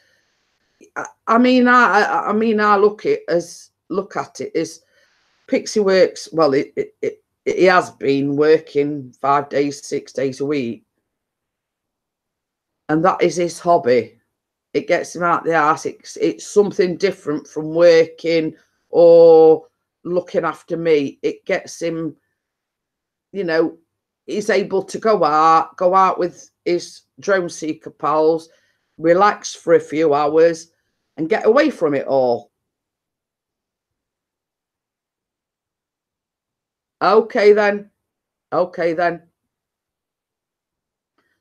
A: I mean, I look at it as Pixie works well. he has been working 5 days, 6 days a week. And that is his hobby. It gets him out the house. It's something different from working or looking after me. It gets him, you know, he's able to go out with his drone seeker pals, relax for a few hours and get away from it all. Okay then. Okay then.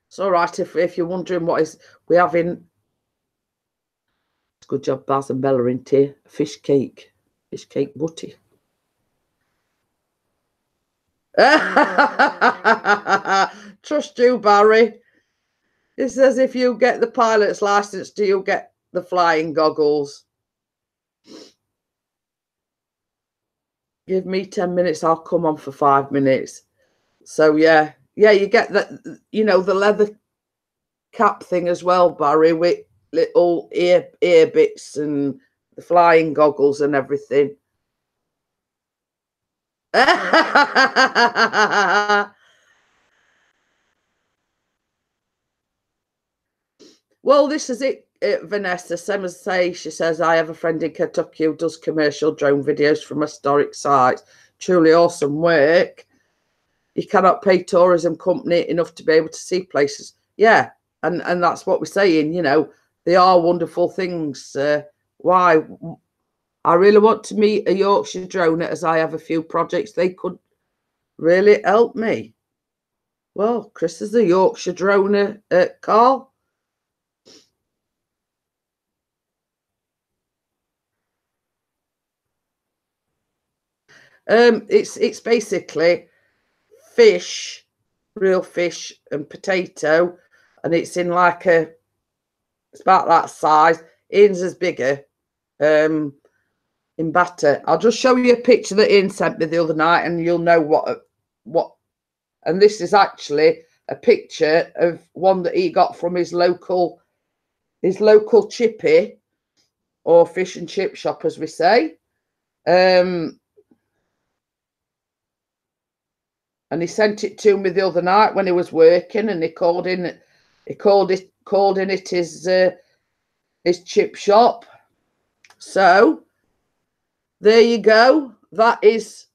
A: It's all right if you're wondering what is we having. Good job, Baz and Bella, in here. Fish cake butty. Trust you, Barry. It says if you get the pilot's license, do you get the flying goggles? Give me 10 minutes, I'll come on for 5 minutes. So yeah, you get that, you know, the leather cap thing as well, Barry, with little ear bits and the flying goggles and everything. Well, this is it, Vanessa. Same as say, she says, I have a friend in Kentucky who does commercial drone videos from historic sites. Truly awesome work. You cannot pay tourism company enough to be able to see places. Yeah, and that's what we're saying, you know, they are wonderful things. Why? I really want to meet a Yorkshire droner as I have a few projects they could really help me. Well, Chris is a Yorkshire droner, Carl. It's basically fish, real fish and potato, and it's in like it's about that size. Ian's is bigger, in batter. I'll just show you a picture that Ian sent me the other night, and you'll know what. And this is actually a picture of one that he got from his local chippy or fish and chip shop, as we say. And he sent it to me the other night when he was working, and he called in it his chip shop. So there you go. That is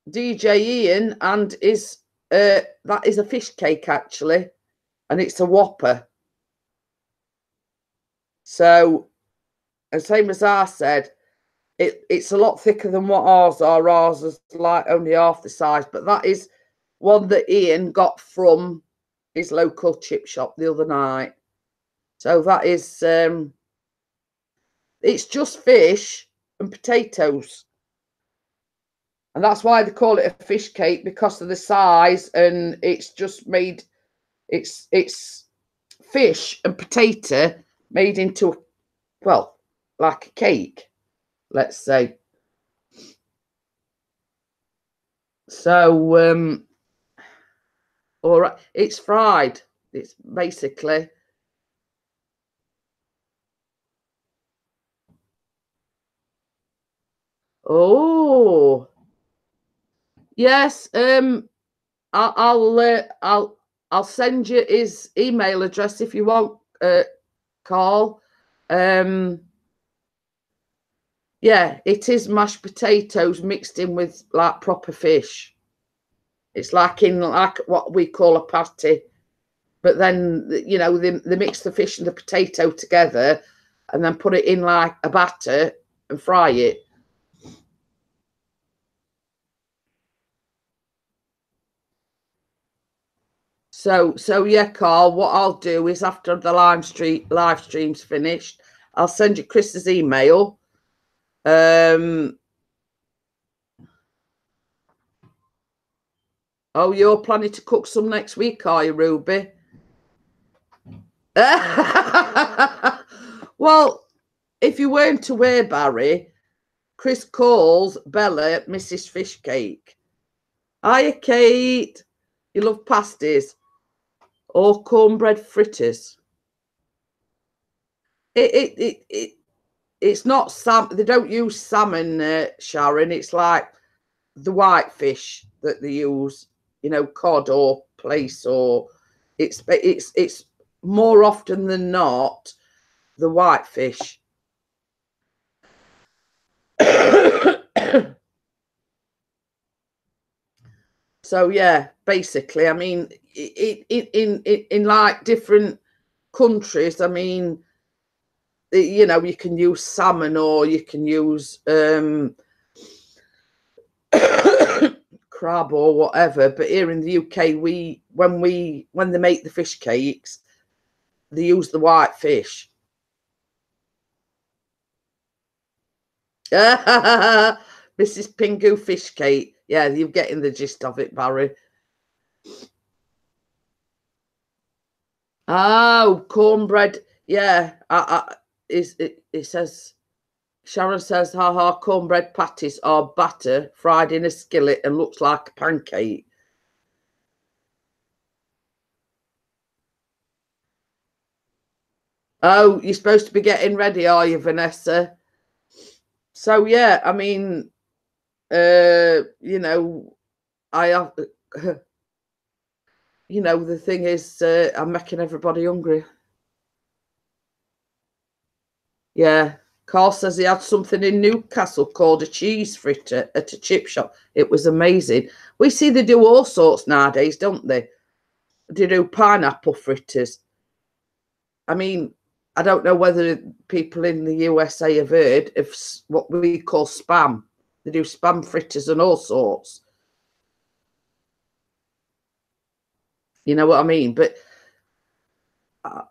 A: DJ Ian, and that is a fish cake actually, and it's a whopper. So, and same as I said, it's a lot thicker than what ours are. Ours is like only half the size, but that is one that Ian got from his local chip shop the other night. So that is it's just fish and potatoes, and that's why they call it a fish cake, because of the size, and it's just made it's fish and potato made into, well, like a cake, let's say. So all right, it's fried. It's basically, oh yes, I'll send you his email address if you want, Carl. Yeah, it is mashed potatoes mixed in with like proper fish. It's like in like what we call a patty, but then, you know, they mix the fish and the potato together and then put it in like a batter and fry it. So yeah, Carl, what I'll do is after the live stream's finished, I'll send you Chris's email. Oh, you're planning to cook some next week, are you, Ruby? Well, if you weren't aware, Barry, Chris calls Bella Mrs. Fishcake. Hiya, Kate. You love pasties or cornbread fritters? It's not salmon. They don't use salmon, Sharon. It's like the white fish that they use, you know, cod or plaice, or it's more often than not the white fish. So yeah, basically, I mean, in like different countries, I mean, you know, you can use salmon or you can use crab or whatever. But here in the UK, when they make the fish cakes, they use the white fish. Mrs. Pingu fish cake. Yeah, you're getting the gist of it, Barry. Oh, cornbread. Yeah, it says, Sharon says, haha, cornbread patties are batter fried in a skillet and looks like a pancake. Oh, you're supposed to be getting ready, are you, Vanessa? So yeah, I mean, you know, I have, you know, the thing is, I'm making everybody hungry. Yeah. Carl says he had something in Newcastle called a cheese fritter at a chip shop. It was amazing. We see they do all sorts nowadays, don't they? They do pineapple fritters. I mean, I don't know whether people in the USA have heard of what we call spam. They do spam fritters and all sorts. You know what I mean? But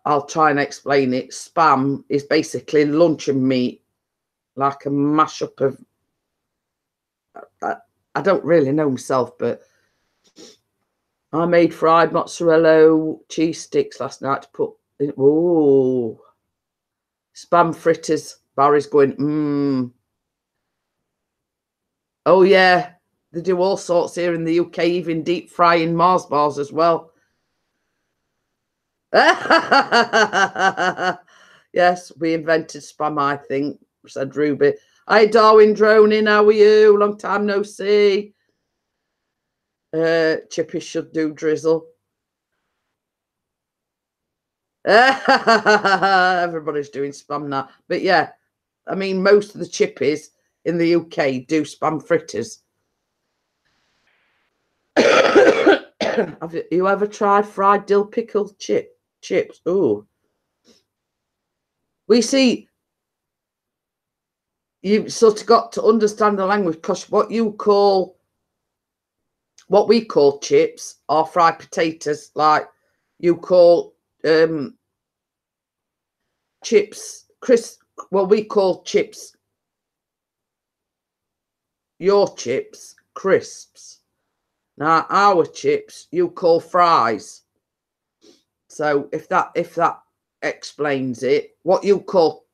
A: I'll try and explain it. Spam is basically luncheon meat, like a mashup of. I don't really know myself, but I made fried mozzarella cheese sticks last night to put in. Oh, spam fritters. Barry's going, Oh, yeah. They do all sorts here in the UK, even deep frying Mars bars as well. Yes, we invented spam, I think, said Ruby. Hi, Darwin Droning. How are you? Long time no see. Chippy should do drizzle. Everybody's doing spam now. But yeah, I mean, most of the chippies in the UK do spam fritters. Have you ever tried fried dill pickle chips? Oh, we see you've sort of got to understand the language, because what we call chips are fried potatoes, like you call chips well, we call chips, your chips, crisps. Now our chips you call fries. So if that explains it, what you call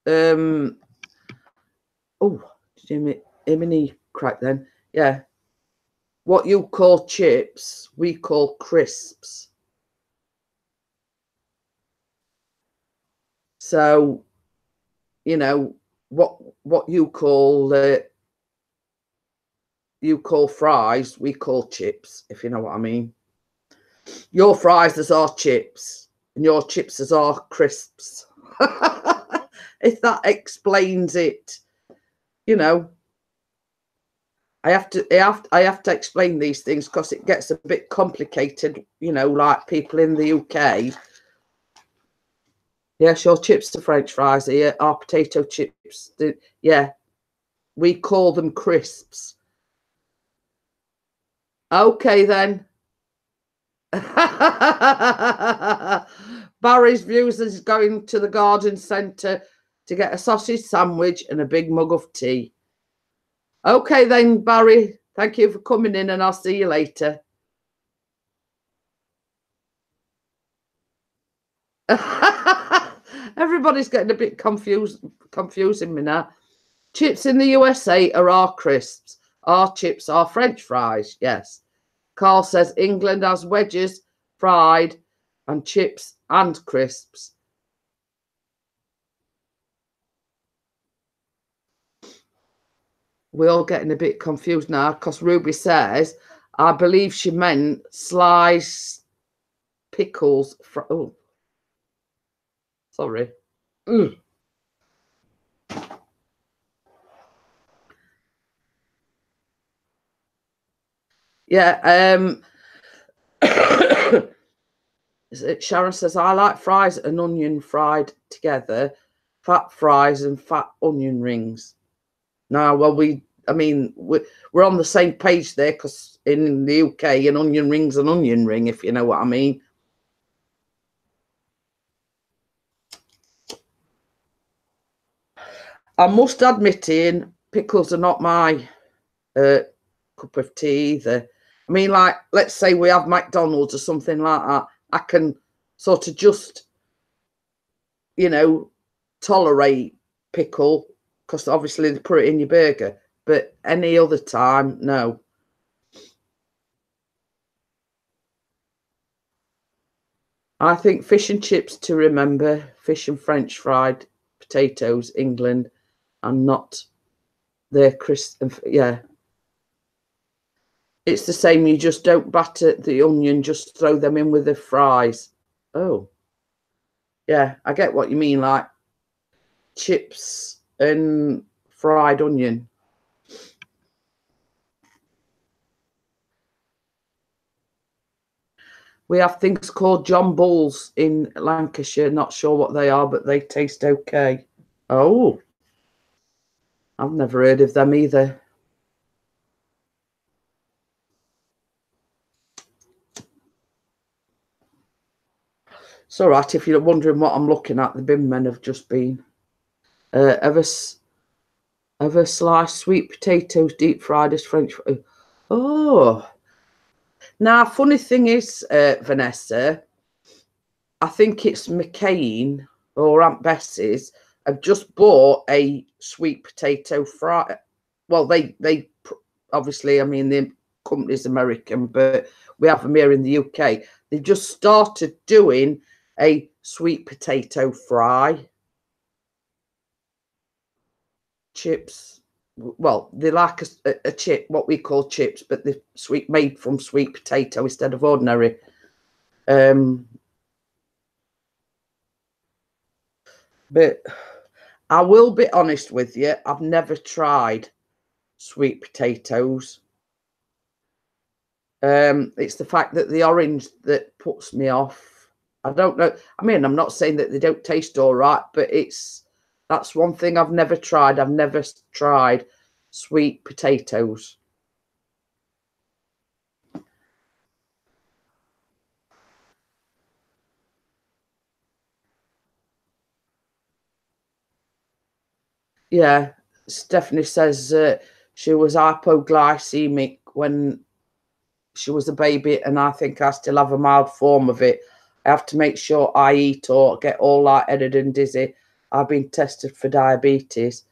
A: oh, did you hear me crack then? Yeah. What you call chips, we call crisps. So, you know, what you call fries, we call chips, if you know what I mean. Your fries is our chips, and your chips is our crisps. If that explains it, you know. I have to explain these things because it gets a bit complicated, you know, like people in the UK. Yes, your chips are French fries here. Our potato chips, yeah, we call them crisps. Okay, then. Barry's views is going to the garden centre to get a sausage sandwich and a big mug of tea. Okay, then, Barry. Thank you for coming in, and I'll see you later. Everybody's getting a bit confusing me now. Chips in the USA are our crisps. Our chips are French fries. Yes. Carl says England has wedges, fried, and chips and crisps. we're all getting a bit confused now because Ruby says, I believe she meant sliced pickles. Oh, sorry. Mm. Yeah. Sharon says, I like fries and onion fried together, fat fries and fat onion rings. No, well, I mean, we're on the same page there because in the UK, an onion ring's an onion ring, if you know what I mean. I must admit, Ian, pickles are not my cup of tea either. I mean, like, let's say we have McDonald's or something like that. I can sort of just, you know, tolerate pickle because obviously they put it in your burger. But any other time, no. I think fish and chips to remember, fish and French fried potatoes, England, and not their crisp. Yeah. It's the same. You just don't batter the onion, just throw them in with the fries. Oh, yeah. I get what you mean, like chips and fried onion. We have things called John Bulls in Lancashire. Not sure what they are, but they taste okay. Oh, I've never heard of them either. It's all right if you're wondering what I'm looking at. The bin men have just been. Ever sliced sweet potatoes, deep fried as French. Oh, now funny thing is, Vanessa, I think it's McCain or Aunt Bessie's have just bought a sweet potato fry. Well, they obviously, I mean, the company's American, but we have them here in the UK. They've just started doing a sweet potato fry. Chips. Well, they like a chip, what we call chips, but they're made from sweet potato instead of ordinary. But I will be honest with you, I've never tried sweet potatoes. It's the fact that the orange that puts me off. I don't know. I mean, I'm not saying that they don't taste all right, but that's one thing I've never tried. I've never tried sweet potatoes. Yeah, Stephanie says she was hypoglycemic when she was a baby, and I think I still have a mild form of it. I have to make sure I eat or get all lightheaded and dizzy. I've been tested for diabetes.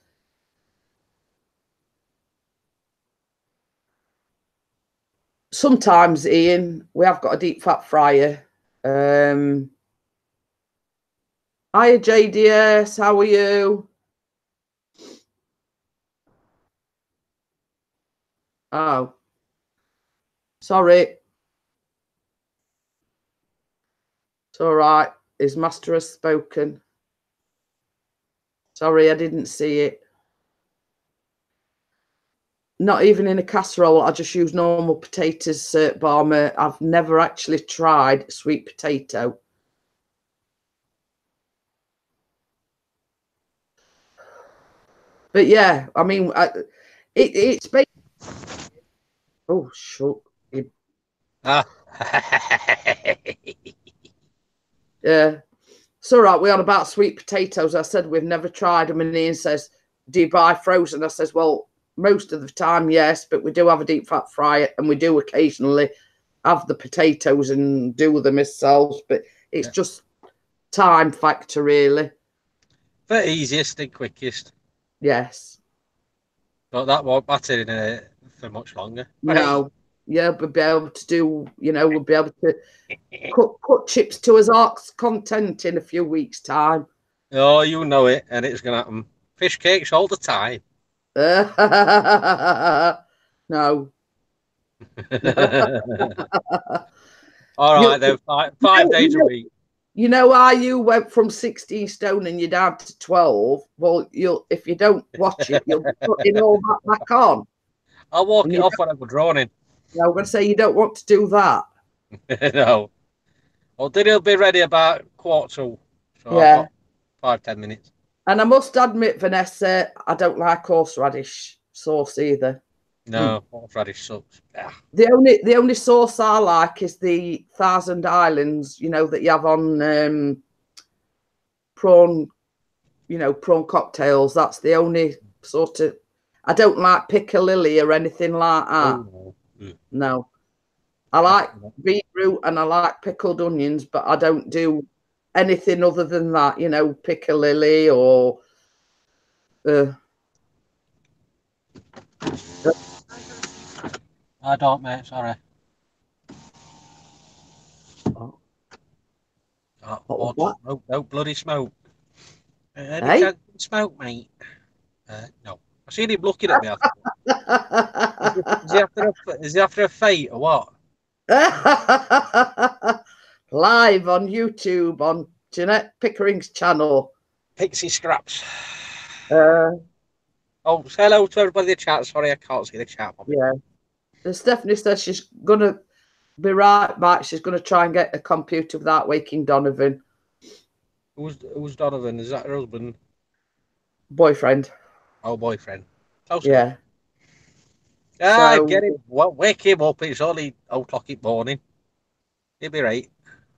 A: Sometimes, Ian, we have got a deep fat fryer. Hiya, JDS, how are you? Oh, sorry. It's all right. His master has spoken. Sorry, I didn't see it. Not even in a casserole. I just use normal potatoes, Barmer. I've never actually tried sweet potato. But yeah, I mean, it's basically. Oh, shut.
B: Ah.
A: Yeah. It's all right. We're on about sweet potatoes. I said we've never tried them. And Ian says, do you buy frozen? I says, well, most of the time, yes, but we do have a deep fat fryer and we do occasionally have the potatoes and do them ourselves. But it's just time factor, really.
B: The easiest and quickest.
A: Yes.
B: But that won't matter for much longer.
A: No. Yeah, we'll be able to do, we'll be able to cut chips to his heart's content in a few weeks' time.
B: Oh, you know it, and it's going to happen. Fish cakes all the time.
A: No.
B: All right, then. Five days a week.
A: You know how you went from 16 stone and you're down to 12? Well, if you don't watch it, you'll be putting all that back on.
B: I'll walk it off when I'm droning.
A: I'm going to say you don't want to do that.
B: No. Well, dinner'll be ready about 1:15. So
A: Yeah.
B: I've got 5-10 minutes.
A: And I must admit, Vanessa, I don't like horseradish sauce either.
B: No, horseradish sucks. Ah.
A: The only sauce I like is the Thousand Islands, that you have on prawn, prawn cocktails. That's the only sort of. I don't like piccalilli or anything like that.
B: Oh, no.
A: No. I like beetroot and I like pickled onions, but I don't do anything other than that, piccalilli or.
B: I don't, mate. Sorry.
A: What?
B: Smoke, no bloody smoke. Any
A: Hey?
B: chance of smoke, mate? No. I seen him looking at me. I thought, is he after a fight or what?
A: Live on YouTube on Jeanette Pickering's channel.
B: Pixie Scraps.
A: Oh,
B: say hello to everybody in the chat. Sorry, I can't see the chat.
A: Yeah. And Stephanie says she's going to be right back. She's going to try and get a computer without waking Donovan.
B: Who's Donovan? Is that her husband?
A: Boyfriend.
B: Oh, boyfriend. Close
A: yeah.
B: So, get him. Well, wake him up. It's only 0:00 in the morning. He'll be right.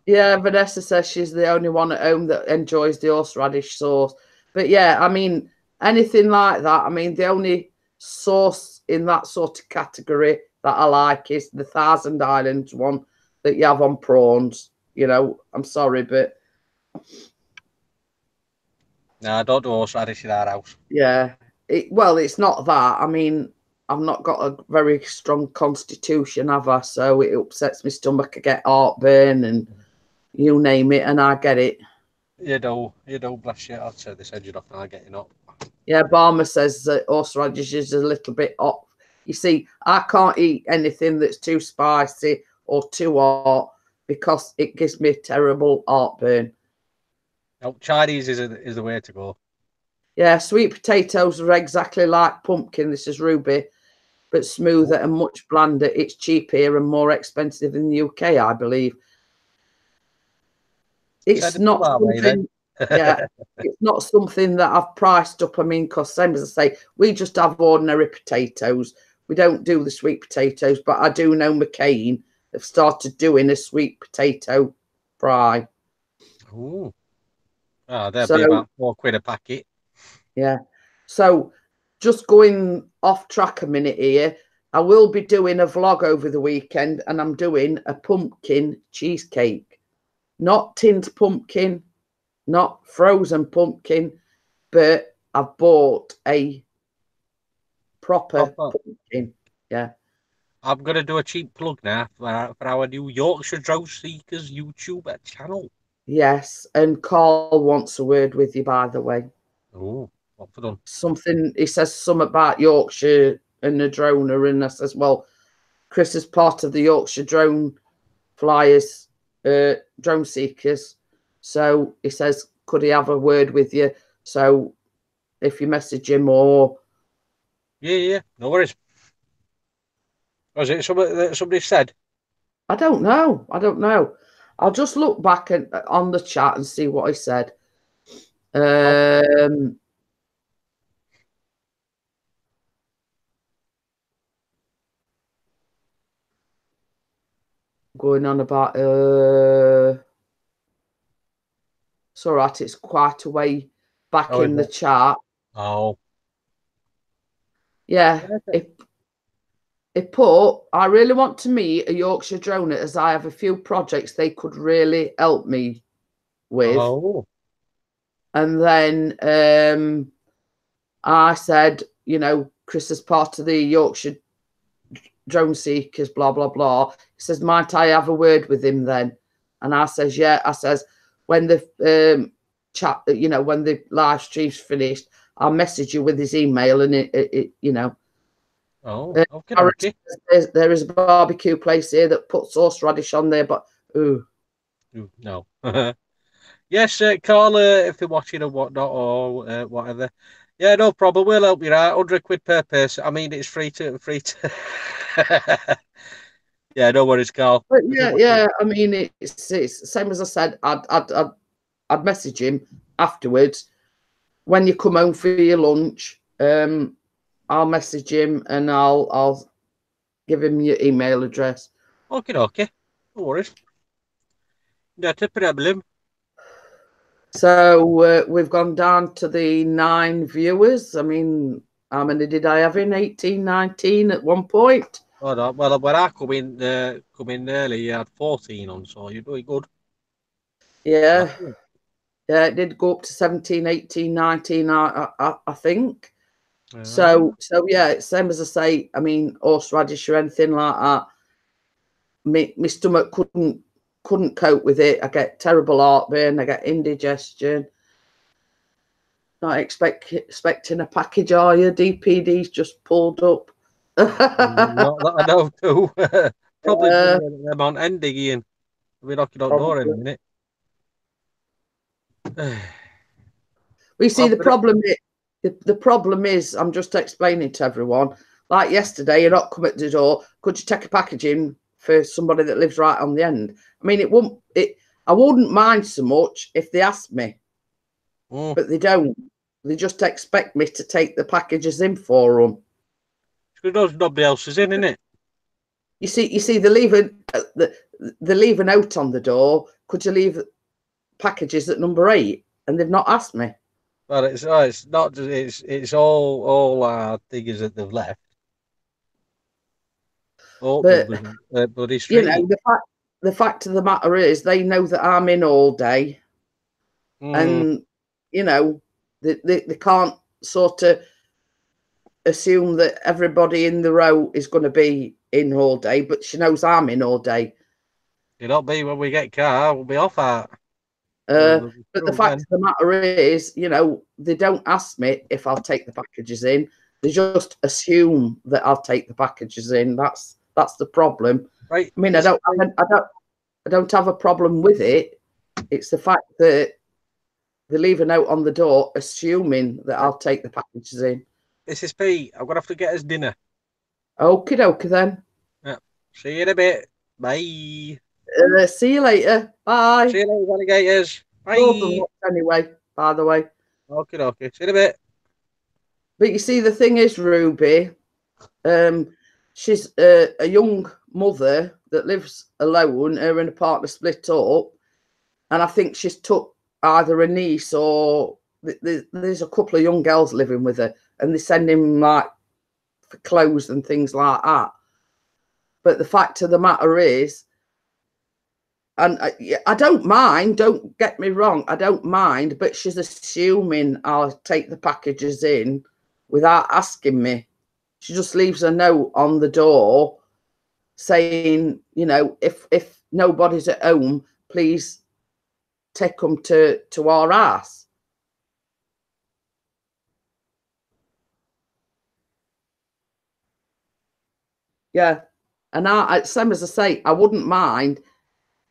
A: Yeah, Vanessa says she's the only one at home that enjoys the horseradish sauce. But yeah, I mean, anything like that. I mean, the only sauce in that sort of category that I like is the Thousand Islands one that you have on prawns. I'm sorry, but.
B: No, I don't do horseradish in our house.
A: Yeah. It's not that. I mean, I've not got a very strong constitution, have I? So it upsets my stomach. I get heartburn and you name it, and I get it.
B: You know, bless you. I'll turn this engine off and I'll get you up.
A: Yeah, Barmer says that horseradish is a little bit hot. You see, I can't eat anything that's too spicy or too hot because it gives me a terrible heartburn.
B: No, Chinese is the way to go.
A: Yeah, sweet potatoes are exactly like pumpkin. This is Ruby, but smoother and much blander. It's cheap here and more expensive in the UK, I believe. It's not something, yeah, it's not something that I've priced up. I mean, because same as I say, we just have ordinary potatoes. We don't do the sweet potatoes, but I do know McCain have started doing a sweet potato fry.
B: Ooh. Oh, that'd be about £4 a packet.
A: Yeah. So just going off track a minute here, I will be doing a vlog over the weekend and I'm doing a pumpkin cheesecake. Not tinned pumpkin, not frozen pumpkin, but I've bought a proper pumpkin. Yeah.
B: I'm going to do a cheap plug now for our new Yorkshire Drone Seekers YouTube channel.
A: Yes, and Carl wants a word with you, by the way.
B: Oh, what for done?
A: Something, he says something about Yorkshire and the droner, and I says, well, Chris is part of the Yorkshire Drone Flyers, Drone Seekers. So he says, could he have a word with you? So if you message him or...
B: Yeah, no worries. Was it somebody said?
A: I don't know. I'll just look back on the chat and see what he said. Going on about it's all right, it's quite a way back in the chat.
B: Oh.
A: Yeah. It put, I really want to meet a Yorkshire droner as I have a few projects they could really help me with.
B: Oh.
A: And then I said, Chris is part of the Yorkshire Drone Seekers, blah, blah, blah. He says, might I have a word with him then? And I says, yeah. I says, when the chat, when the live stream's finished, I'll message you with his email, and it you know.
B: Oh, okay.
A: There is a barbecue place here that puts horseradish on there, but ooh.
B: No. Yes, call if you're watching or whatnot or whatever. Yeah, no problem. We'll help you out. £100 per person. I mean, it's free to. Yeah, no worries, Carl.
A: But yeah. I mean, it's same as I said. I'd message him afterwards when you come home for your lunch. I'll message him and I'll give him your email address.
B: Okay. No worries. Not a problem.
A: So we've gone down to the 9 viewers. I mean, how many did I have in? 18, 19 at one point.
B: Oh, no. Well, when I come in early, you had 14 on, so you're doing good.
A: Yeah. Yeah, it did go up to 17, 18, 19, I think. So yeah, it's same as I say. I mean, horseradish or anything like that. My stomach couldn't cope with it. I get terrible heartburn. I get indigestion. Not expecting a package, are you? DPD's just pulled up.
B: Not that I know too. Probably them on ending, Ian. We're knocking on door in a minute.
A: We see the problem. The problem is, I'm just explaining to everyone. Like yesterday, you're not come at the door. Could you take a package in for somebody that lives right on the end? I mean, I wouldn't mind so much if they asked me, but they don't. They just expect me to take the packages in for them.
B: Because nobody else is in, innit?
A: You see, they leave a note on the door. Could you leave packages at number 8? And they've not asked me.
B: Well, it's not just it's all things that they've left. Oh,
A: But
B: bloody
A: you
B: street.
A: know, the fact of the matter is, they know that I'm in all day, and you know, they can't sort of assume that everybody in the row is going to be in all day. But she knows I'm in all day.
B: It'll be when we get car, we'll be off at.
A: But the fact of the matter is, you know, they don't ask me if I'll take the packages in. They just assume that I'll take the packages in. That's the problem.
B: Right.
A: I mean, I don't have a problem with it. It's the fact that they leave a note on the door assuming that I'll take the packages in.
B: This is Pete. I'm gonna have to get us dinner.
A: Okie dokie then.
B: Yeah. See you in a bit. Bye.
A: See you later. Bye.
B: See you later, alligators.
A: Bye.
B: Bye.
A: Anyway, by the way.
B: Okay. See you in a bit.
A: But you see, the thing is, Ruby, she's a young mother that lives alone. Her and a partner split up, and I think she's took either a niece or there's a couple of young girls living with her, and they send him like for clothes and things like that. But the fact of the matter is, and I don't mind, don't get me wrong, I don't mind, but she's assuming I'll take the packages in without asking me. She just leaves a note on the door saying, you know, if nobody's at home, please take them to our house. Yeah. And I same as I say, I wouldn't mind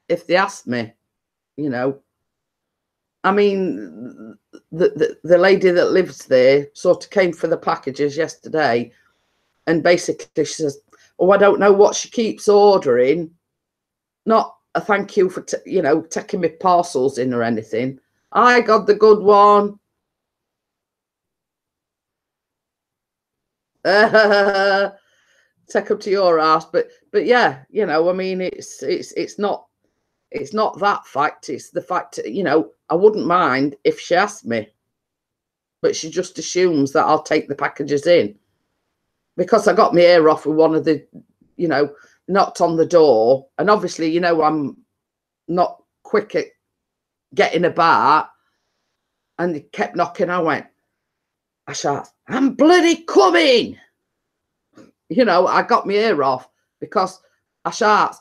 A: if they asked me, you know. I mean, the lady that lives there sort of came for the packages yesterday, and basically she says, oh, I don't know what she keeps ordering. Not a thank you for, you know, taking me parcels in or anything. I got the good one. Take up to your house. But yeah, you know, I mean, it's not that fact. It's the fact, you know, I wouldn't mind if she asked me, but she just assumes that I'll take the packages in. Because I got my ear off with one of the, you know, knocked on the door. And obviously, you know, I'm not quick at getting about. And he kept knocking. I went, I shot, I'm bloody coming. You know, I got my ear off because I shot,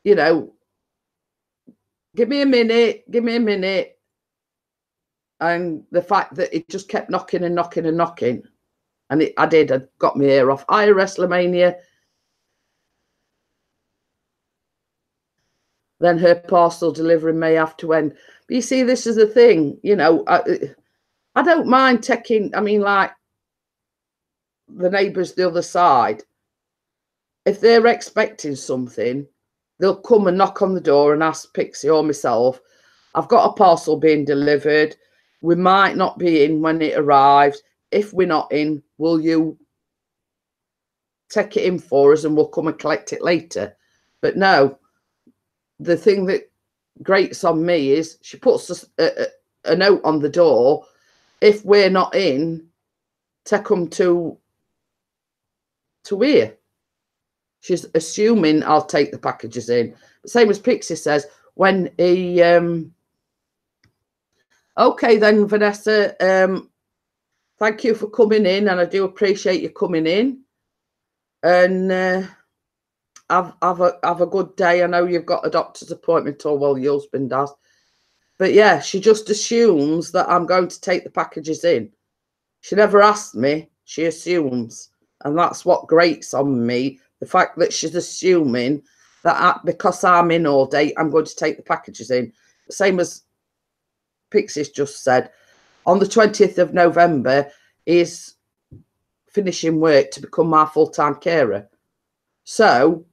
A: you know, give me a minute. And the fact that it just kept knocking and knocking and knocking. And I got my ear off. Hi, WrestleMania. Then her parcel delivery may have to end. But you see, this is the thing, you know, I don't mind taking, I mean, like the neighbours the other side, if they're expecting something, they'll come and knock on the door and ask Pixie or myself, I've got a parcel being delivered. We might not be in when it arrives. If we're not in, will you take it in for us and we'll come and collect it later? But no, the thing that grates on me is she puts a note on the door. If we're not in, take them to here. She's assuming I'll take the packages in. Same as Pixie says, when he... okay then, Vanessa, thank you for coming in, and I do appreciate you coming in. And have a good day. I know you've got a doctor's appointment, or well, your husband does. But yeah, she just assumes that I'm going to take the packages in. She never asked me. She assumes. And that's what grates on me. The fact that she's assuming that because I'm in all day, I'm going to take the packages in. Same as Pixie's just said. On the 20th of November is finishing work to become my full-time carer. So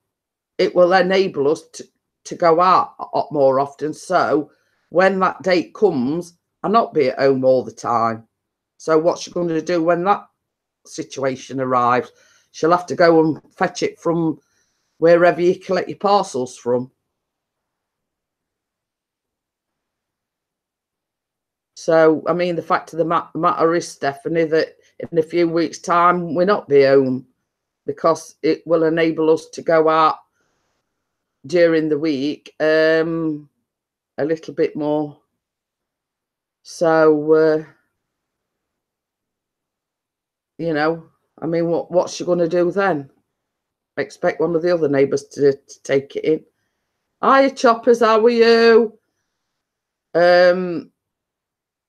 A: it will enable us to go out more often. So when that date comes, I'll not be at home all the time. So what's she going to do when that situation arrives? She'll have to go and fetch it from wherever you collect your parcels from. So, I mean, the fact of the matter is, Stephanie, that in a few weeks' time, we'll not be home, because it will enable us to go out during the week a little bit more. So, you know, I mean, what's she going to do then? Expect one of the other neighbours to take it in. Hiya, Choppers, how are you? I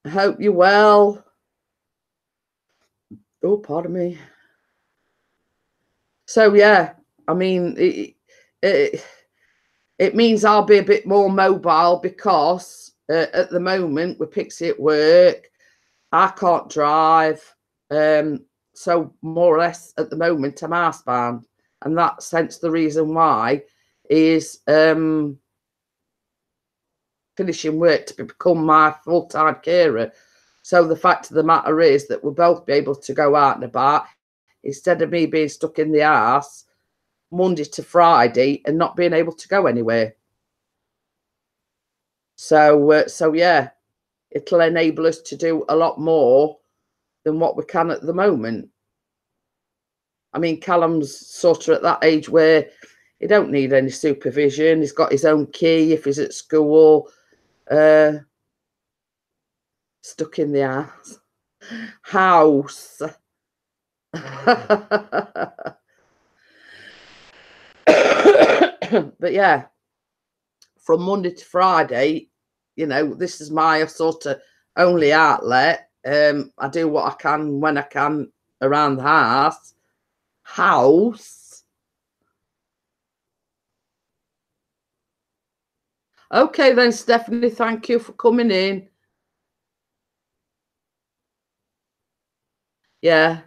A: hope you're well. Oh, pardon me. So, yeah, I mean, it means I'll be a bit more mobile, because at the moment with Pixie at work, I can't drive. So more or less at the moment I'm housebound, and that's hence the reason why is finishing work to become my full-time carer. So the fact of the matter is that we'll both be able to go out and about, instead of me being stuck in the house Monday to Friday and not being able to go anywhere. So yeah, it'll enable us to do a lot more than what we can at the moment. I mean, Callum's sort of at that age where he don't need any supervision. He's got his own key if he's at school. Stuck in the house. But yeah, from Monday to Friday, you know, this is my sort of only outlet. I do what I can when I can around the house. Okay then, Stephanie, thank you for coming in. Yeah,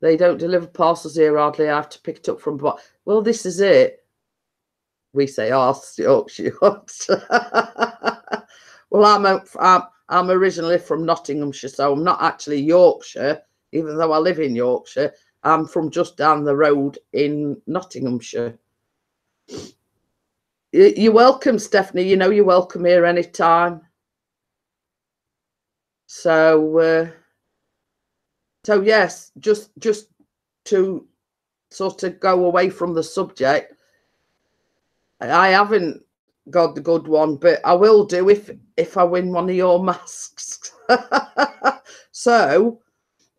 A: they don't deliver parcels here hardly. I have to pick it up from. Well, this is it. We say Yorkshire. Well, I'm originally from Nottinghamshire, so I'm not actually Yorkshire, even though I live in Yorkshire. I'm from just down the road in Nottinghamshire. You're welcome, Stephanie. You know you're welcome here anytime. So yes, just to sort of go away from the subject, I haven't got the good one, but I will do if I win one of your masks. So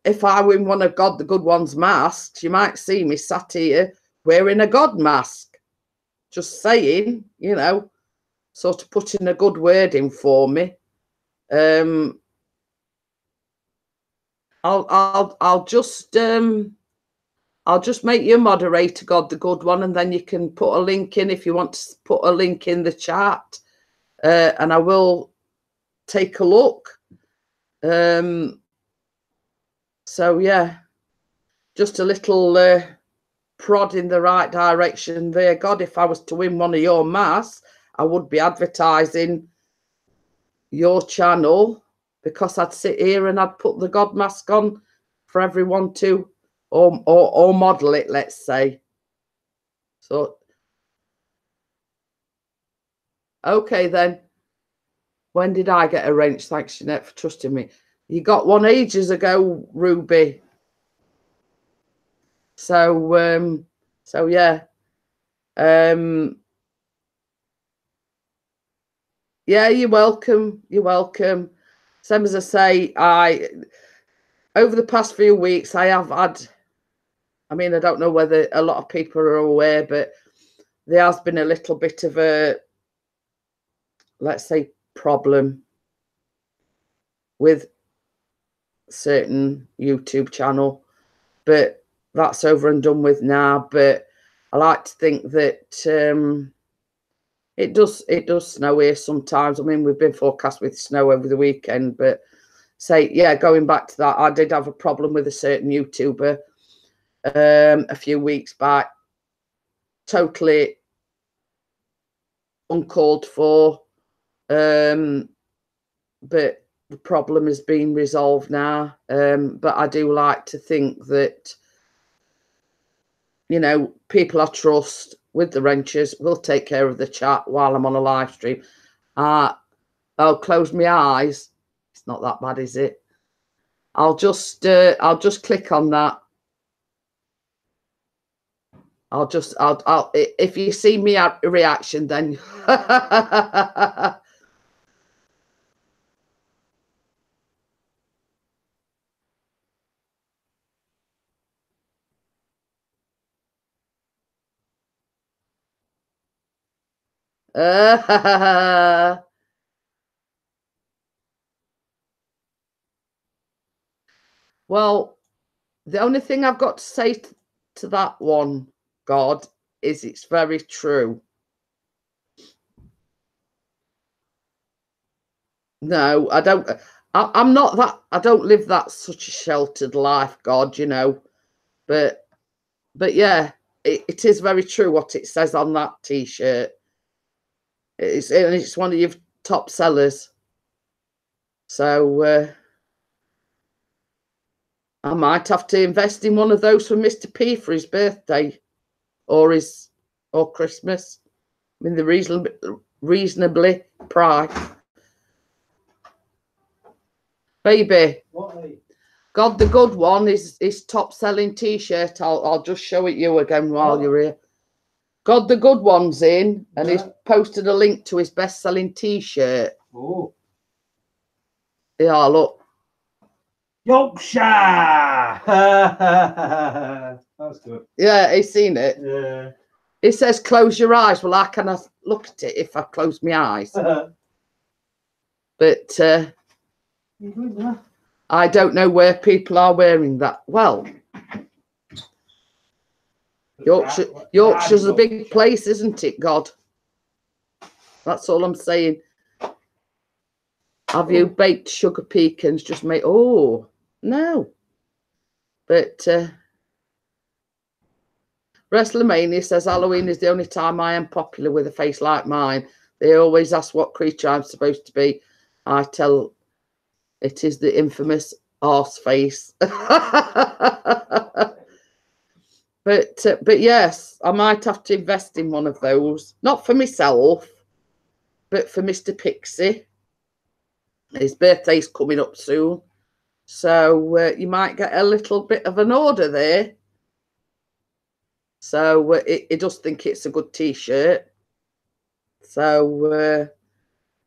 A: if I win one of God the Good One's masks, you might see me sat here wearing a God mask. Just saying, you know, sort of putting a good word in for me. I'll just make you a moderator, God the good one, and then you can put a link in if you want to put a link in the chat, and I will take a look. So yeah, just a little prod in the right direction there. God, if I was to win one of your masks, I would be advertising your channel, because I'd sit here and I'd put the God mask on for everyone to or model it, let's say. So okay then, when did I get arranged? Thanks, Jeanette, for trusting me. You got one ages ago, Ruby. So so yeah, yeah, you're welcome. You're welcome. Same as I say, over the past few weeks I have had, I mean, I don't know whether a lot of people are aware, but there has been a little bit of a, let's say, problem with certain YouTube channel, but that's over and done with now. But I like to think that it does snow here sometimes. I mean, we've been forecast with snow over the weekend, but say, yeah, going back to that, I did have a problem with a certain YouTuber a few weeks back, totally uncalled for, but the problem has been resolved now. But I do like to think that, you know, people I trust with the wrenches will take care of the chat while I'm on a live stream. I'll close my eyes. It's not that bad, is it? I'll just click on that. I'll if you see me reaction, then well, the only thing I've got to say to that one, God, is it's very true. No, I don't. I'm not that. I don't live that such a sheltered life, God, you know. But yeah, it is very true what it says on that T-shirt. It's one of your top sellers. So I might have to invest in one of those for Mr. P for his birthday or Christmas. I mean, they're reasonably priced. Baby, God the good one is his top selling T-shirt. I'll just show it you again while you're here. God the good one's in, and he's posted a link to his best selling T-shirt.
C: Oh,
A: yeah, look.
C: Yorkshire. That's good.
A: Yeah, he's seen it.
C: Yeah.
A: It says close your eyes. Well, I cannot look at it if I close my eyes. But I don't know where people are wearing that. Well, Yorkshire's a big place, isn't it, God? That's all I'm saying. Have you baked sugar pecans? Just make, oh, no. But WrestleMania says Halloween is the only time I am popular with a face like mine. They always ask what creature I'm supposed to be. I tell it is the infamous arse face. But yes, I might have to invest in one of those. Not for myself, but for Mr. Pixie. His birthday's coming up soon. So you might get a little bit of an order there. So it does think it's a good T-shirt. So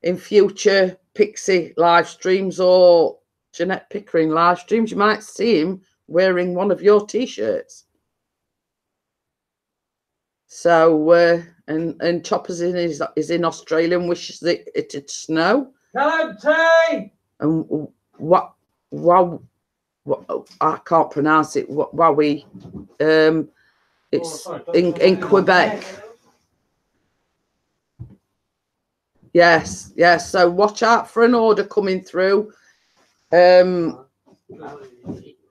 A: in future Pixie live streams or Jeanette Pickering live streams, you might see him wearing one of your T-shirts. So and Choppers is in Australia and wishes it'd snow.
C: Hello, Tay.
A: and what I can't pronounce it. Wowie. It's in Quebec. Yes, yes. So watch out for an order coming through.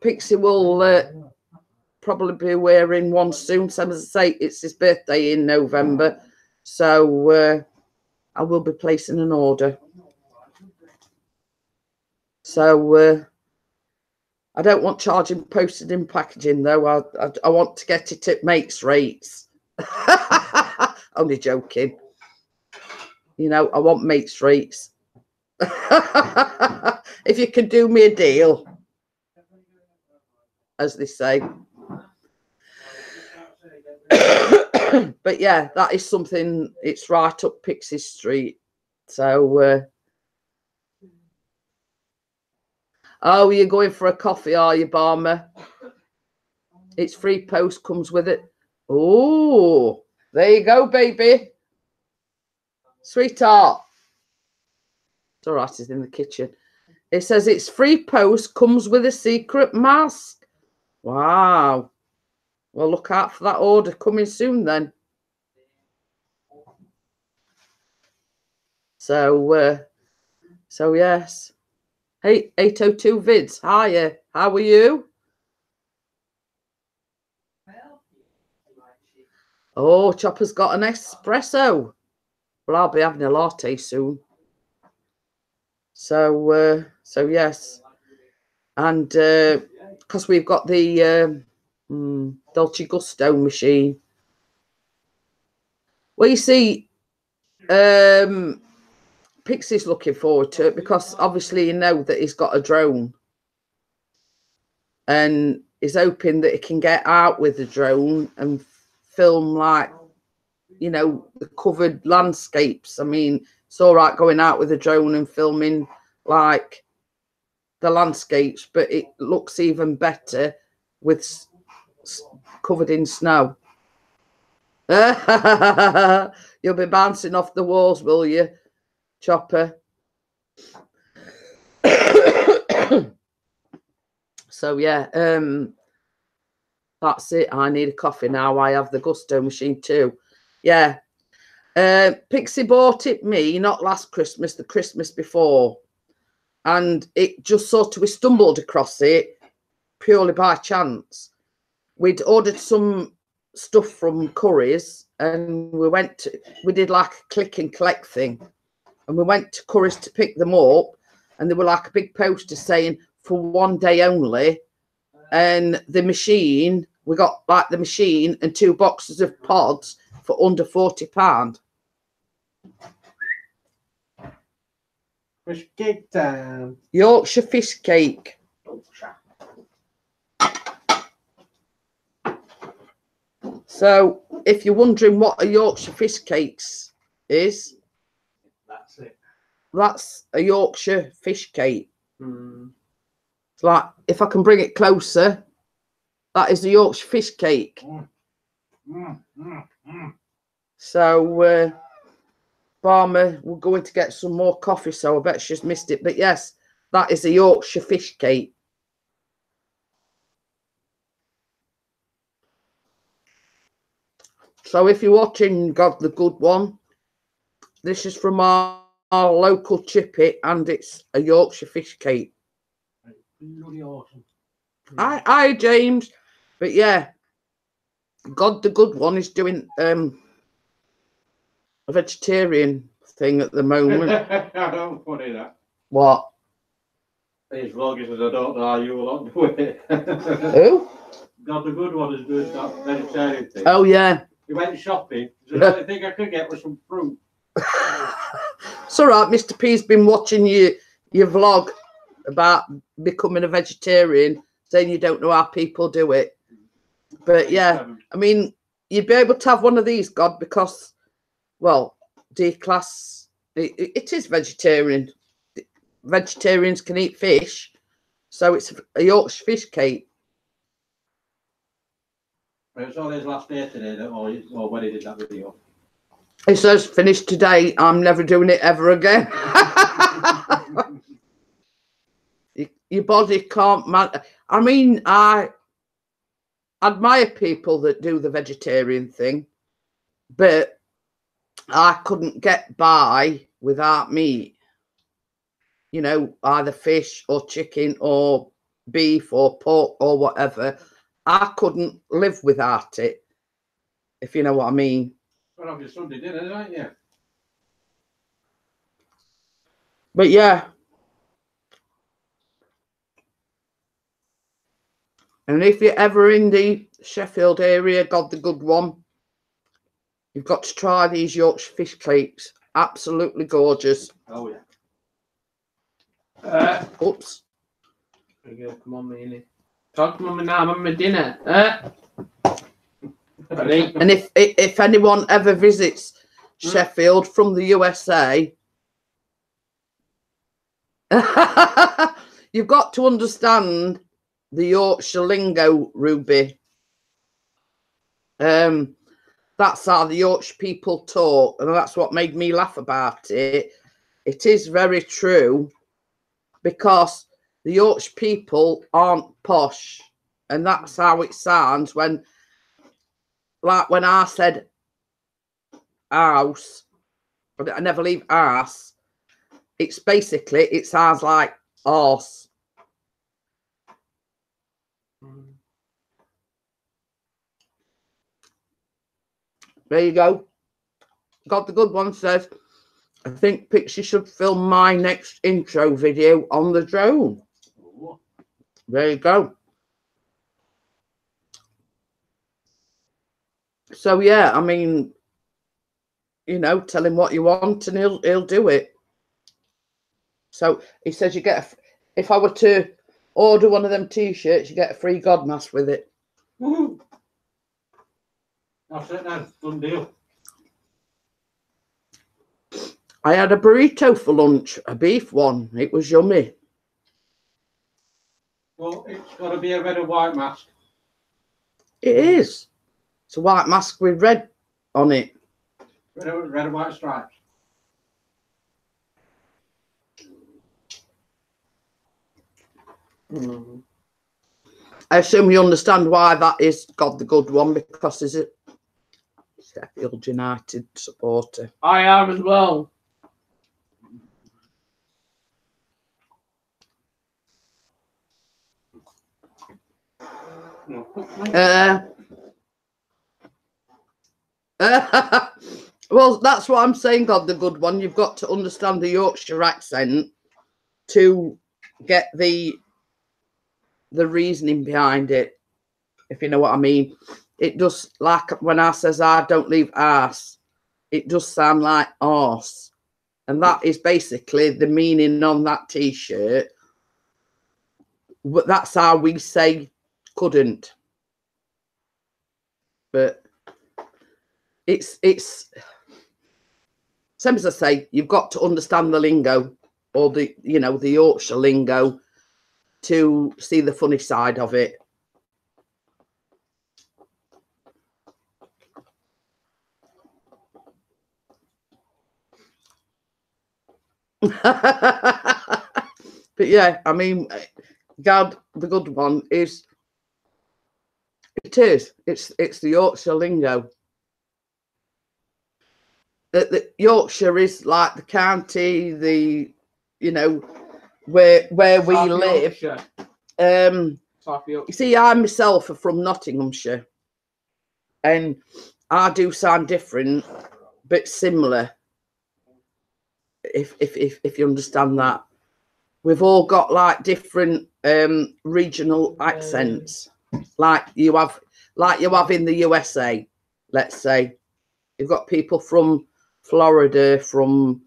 A: Pixie will probably be wearing one soon. So as I say, it's his birthday in November, so I will be placing an order. So I don't want charging postage and packaging though. I want to get it at mates rates. Only joking. You know, I want mates rates. If you can do me a deal, as they say. But yeah, that is something. It's right up Pixie Street. So oh, you're going for a coffee, are you, Barmer? It's free post, comes with it. Oh, there you go, baby. Sweetheart. It's all right, it's in the kitchen. It says it's free post, comes with a secret mask. Wow. Well, look out for that order coming soon then. So yes. Hey, 802 Vids, hiya. How are you? Oh, Chopper's got an espresso. Well, I'll be having a latte soon. So yes. And because we've got the Dolce Gusto machine. Well, you see, Pixie's looking forward to it because obviously you know that he's got a drone. And he's hoping that he can get out with the drone and film, like, you know, the covered landscapes. I mean, it's all right going out with a drone and filming like the landscapes, but it looks even better with covered in snow. You'll be bouncing off the walls, will you, Chopper? So yeah, that's it. I need a coffee now. I have the Gusto machine too. Yeah. Pixie bought it me, not last Christmas, the Christmas before. And it just sort of, we stumbled across it purely by chance. We'd ordered some stuff from Curry's and we did like a click and collect thing. And we went to Curry's to pick them up. And they were like a big poster saying for one day only. And the machine, we got like the machine and 2 boxes of pods for under £40.
C: Fish cake time.
A: Yorkshire fish cake. So, if you're wondering what a Yorkshire fish cakes is,
C: That's it.
A: That's a Yorkshire fish cake. It's like, if I can bring it closer, that is a Yorkshire fish cake. So, Barmer, we're going to get some more coffee, so I bet she's missed it. But yes, that is a Yorkshire fish cake. So if you're watching God the Good One, this is from our local chippy, and it's a Yorkshire fish cake.
C: Bloody awesome.
A: Hi, James. But yeah, God the Good One is doing a vegetarian thing at the moment.
C: I don't funny that.
A: What?
C: His vlog is, I don't know how you will do it.
A: Who?
C: God the Good One is doing that vegetarian thing.
A: Oh yeah.
C: He went shopping. So the only thing I could get was some fruit.
A: It's all right. Mr. P's been watching your vlog about becoming a vegetarian, saying you don't know how people do it. But yeah, I mean, you'd be able to have one of these, God, because, well, D-class, it is vegetarian. Vegetarians can eat fish, so it's a Yorkshire fish cake.
C: It was on his last day today, or when he did that video.
A: He says, finished today, I'm never doing it ever again. your body can't I mean, I admire people that do the vegetarian thing, but I couldn't get by without meat. You know, either fish or chicken or beef or pork or whatever. I couldn't live without it, if you know what I mean.
C: Well, have your Sunday dinner, don't you?
A: But yeah. And if you're ever in the Sheffield area, God the good one, you've got to try these Yorkshire fish cakes. Absolutely gorgeous.
C: Oh, yeah.
A: Oops.
C: Come on, Meanie. Talk to Mummy now, I'm on my dinner.
A: And if anyone ever visits Sheffield from the USA, you've got to understand the Yorkshire lingo, Ruby. That's how the Yorkshire people talk, and that's what made me laugh about it. It is very true, because the Yorkshire people aren't posh, and that's how it sounds when, like when I said house, but I never leave arse. It's basically, it sounds like arse. There you go. God the good one says, I think Pixie should film my next intro video on the drone.
C: Ooh.
A: There you go. So yeah, I mean, you know, tell him what you want and he'll do it. So he says you get if I were to order one of them t-shirts, you get a free God mask with it.
C: Woohoo! That's it then. Done deal.
A: I had a burrito for lunch, a beef one. It was yummy.
C: Well, it's got to be a red and white mask.
A: It is. It's a white mask with red on it.
C: Red and white stripes.
A: I assume you understand why that is God the good one, because he's a Sheffield United supporter.
D: I am as well.
A: Well, that's what I'm saying, God the good one. You've got to understand the Yorkshire accent to get the reasoning behind it, if you know what I mean. It does, like when I says I don't leave arse, it does sound like arse. And that is basically the meaning on that t-shirt. But that's how we say couldn't. But it's same as I say, you've got to understand the lingo, or the, you know, the Yorkshire lingo, to see the funny side of it. But yeah, I mean, God the good one is, it's the Yorkshire lingo. The Yorkshire is like the county, the, you know, where we
D: South
A: live.
D: Yorkshire. South Yorkshire.
A: You see, I myself are from Nottinghamshire, and I do sound different but similar, if you understand that. We've all got like different regional accents, like you have in the USA. Let's say you've got people from Florida, from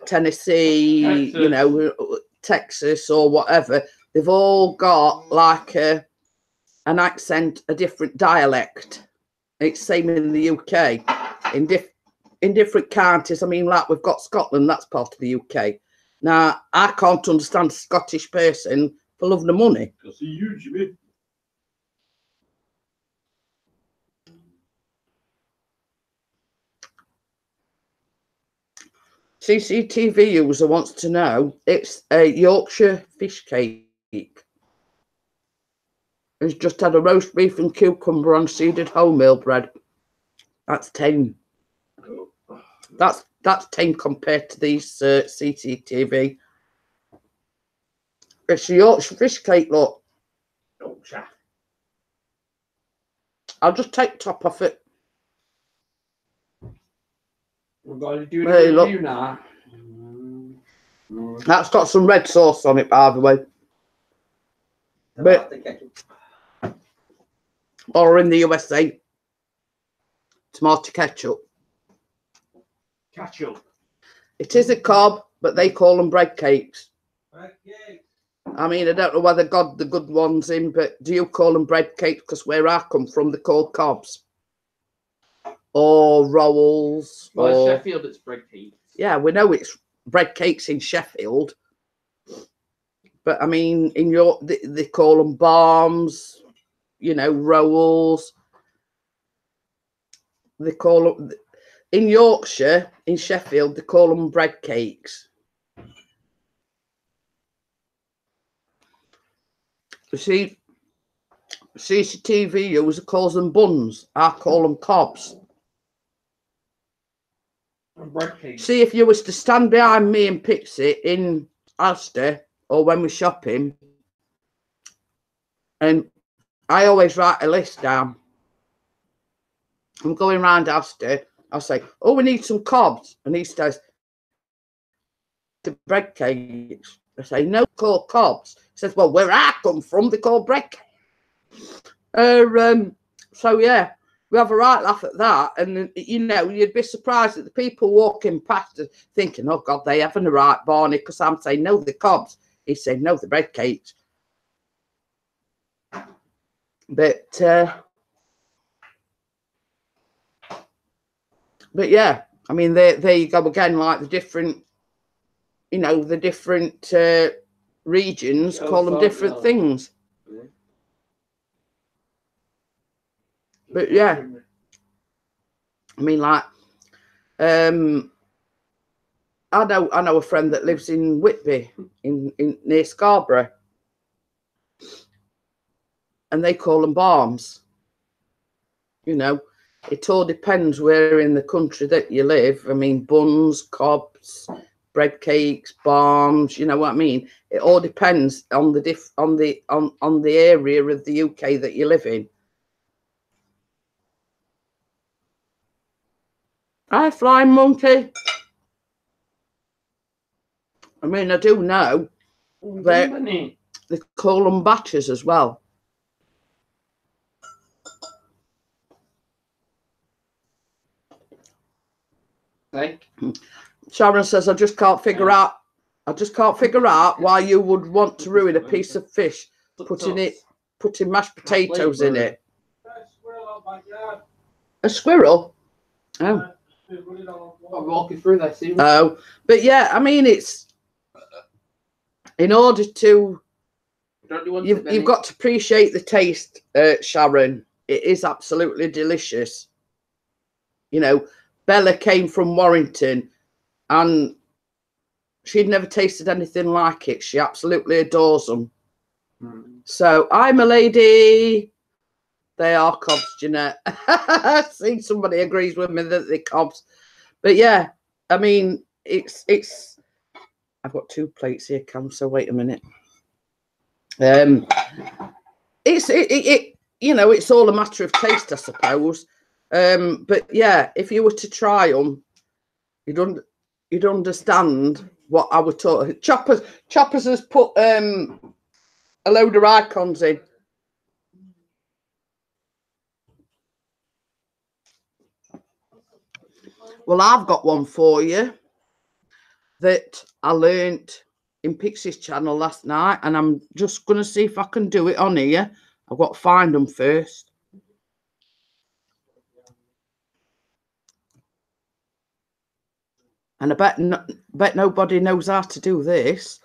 A: Tennessee,
D: Texas.
A: you know, Texas or whatever. They've all got like an accent, a different dialect. It's same in the UK, in different counties. I mean, like we've got Scotland, that's part of the UK. Now, I can't understand a Scottish person for love nor money.
C: Because he usually.
A: CCTV user wants to know. It's a Yorkshire fish cake. It's just had a roast beef and cucumber on seeded wholemeal bread. That's tame. That's tame compared to these CCTV. It's a Yorkshire fish cake, look.
C: Yorkshire.
A: I'll just take top off it.
C: We're going to do
A: Hey,
C: the
A: look.
C: review now.
A: That's got some red sauce on it, by the way. But, or in the USA, tomato ketchup.
C: Ketchup.
A: It is a cob, but they call them bread cakes. I mean, I don't know whether got the good ones in, but do you call them bread cakes? Because where I come from, they're called cobs. Or rolls.
C: Well,
A: or...
C: in Sheffield, it's bread cakes.
A: Yeah, we know it's bread cakes in Sheffield. But, I mean, in York, they call them bombs, you know, rolls. They call them... In Yorkshire, in Sheffield, they call them bread cakes. You see, CCTV user calls them buns. I call them cobs.
C: Bread cakes.
A: See, if you was to stand behind me and Pixie in Asda or when we're shopping, and I always write a list down. I'm going round Asda. I'll say, oh, we need some cobs. And he says, the bread cakes. I say, no, called cobs. He says, well, where I come from, they call bread cakes. So, yeah, we have a right laugh at that. And, you know, you'd be surprised at the people walking past thinking, oh, God, they haven't a right, Barney, because I'm saying, no, they're cobs. He's saying, no, they're bread cakes. But yeah, I mean, there you go again, like the different, you know, the different regions call them different things. But yeah, I mean, like, I know a friend that lives in Whitby, in near Scarborough, and they call them barms. You know, it all depends where in the country that you live. I mean, buns, cobs, bread cakes, barms. You know what I mean? It all depends on the on the area of the UK that you live in. Hi, flying monkey. I mean, I do know that they call them batches as well. Sharon says, I just can't figure out why you would want to ruin a piece of fish putting mashed potatoes in it. A squirrel? Oh.
C: I'll walk you through that. See.
A: Oh, but yeah, I mean, it's in order to you've got to appreciate the taste, Sharon. It is absolutely delicious. You know, Bella came from Warrington and she'd never tasted anything like it. She absolutely adores them. So I'm a lady. They are cobs, Jeanette. See, somebody agrees with me that they're cobs. But yeah, I mean, it's. I've got 2 plates here, Cam. So wait a minute. It's you know, it's all a matter of taste, I suppose. But yeah, if you were to try them, you'd understand what I was talking. Choppers has put a load of icons in. Well, I've got one for you that I learnt in Pixie's channel last night, and I'm just going to see if I can do it on here. I've got to find them first. And I bet nobody knows how to do this.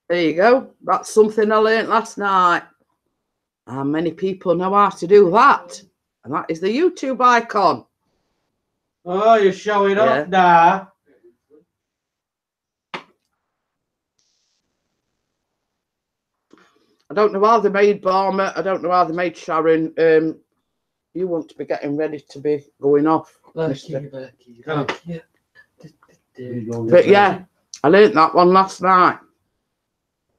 A: There you go. That's something I learnt last night. How many people know how to do that? And that is the YouTube icon.
C: Oh, you're showing
A: Yeah.
C: up now.
A: I don't know how they made Barmer. I don't know how they made Sharon. You want to be getting ready to be going off.
C: But
A: yeah, I learnt that one last night.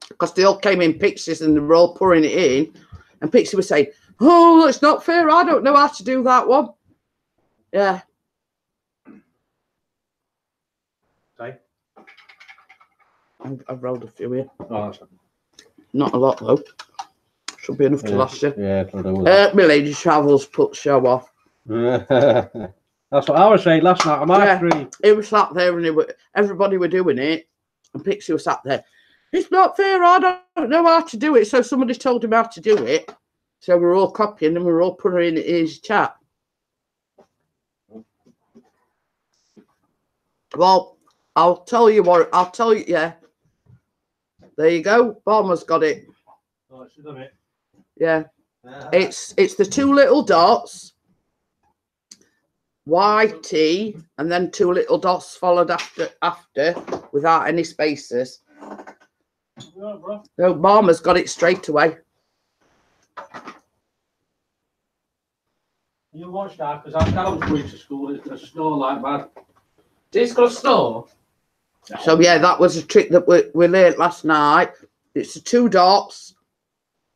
A: Because they all came in pictures and they were all pouring it in. And Pixie was saying, oh, it's not fair. I don't know how to do that one. Yeah.
C: Sorry?
A: I've rolled a few here.
C: Oh, that's
A: Not a lot, though. Should be enough to last you.
C: Yeah, it'll do that.
A: My lady travels put show off.
C: That's what I was saying last night. Am I free?
A: He was sat there and everybody were doing it. And Pixie was sat there. It's not fair. I don't know how to do it. So somebody told him how to do it. So we're all copying and we're all putting it in his chat. Well, I'll tell you what. I'll tell you. Yeah. There you go. Bomber's got it.
C: Oh, she's done it.
A: Yeah. It's the two little dots. YT and then two little dots followed after without any spaces. No, Bomber's got it straight away.
C: You watch that because our Callum's going to school. It's going to snow like mad. It's going to snow?
A: So yeah, that was a trick that we learnt last night. It's the two dots,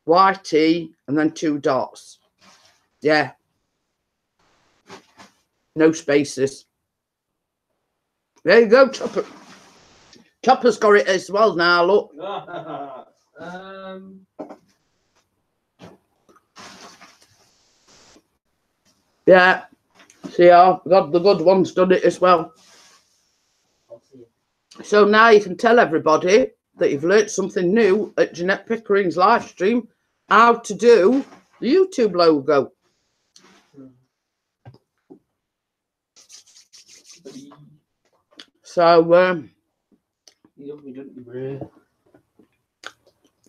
A: YT, and then two dots. Yeah. No spaces. There you go, Chopper. Chopper's got it as well now, look. Yeah. See how the good one's done it as well. So now you can tell everybody that you've learnt something new at Jeanette Pickering's live stream, how to do the YouTube logo. So,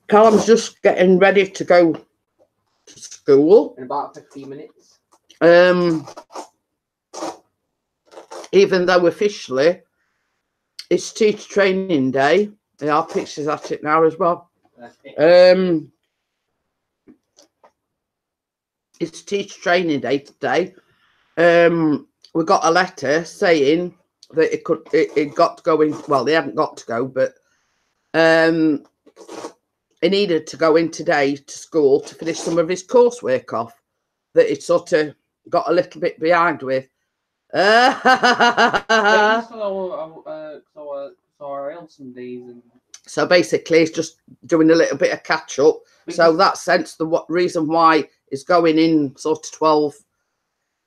A: Callum's just getting ready to go to school.
D: In about 15 minutes.
A: Even though officially it's teacher training day. There are pictures at it now as well. It's teacher training day today. We got a letter saying that it got to go in. Well, they hadn't got to go, but he needed to go in today to school to finish some of his coursework off that it sort of got a little bit behind with. So basically, he's just doing a little bit of catch up. So that sense, reason why he's going in sort of 12.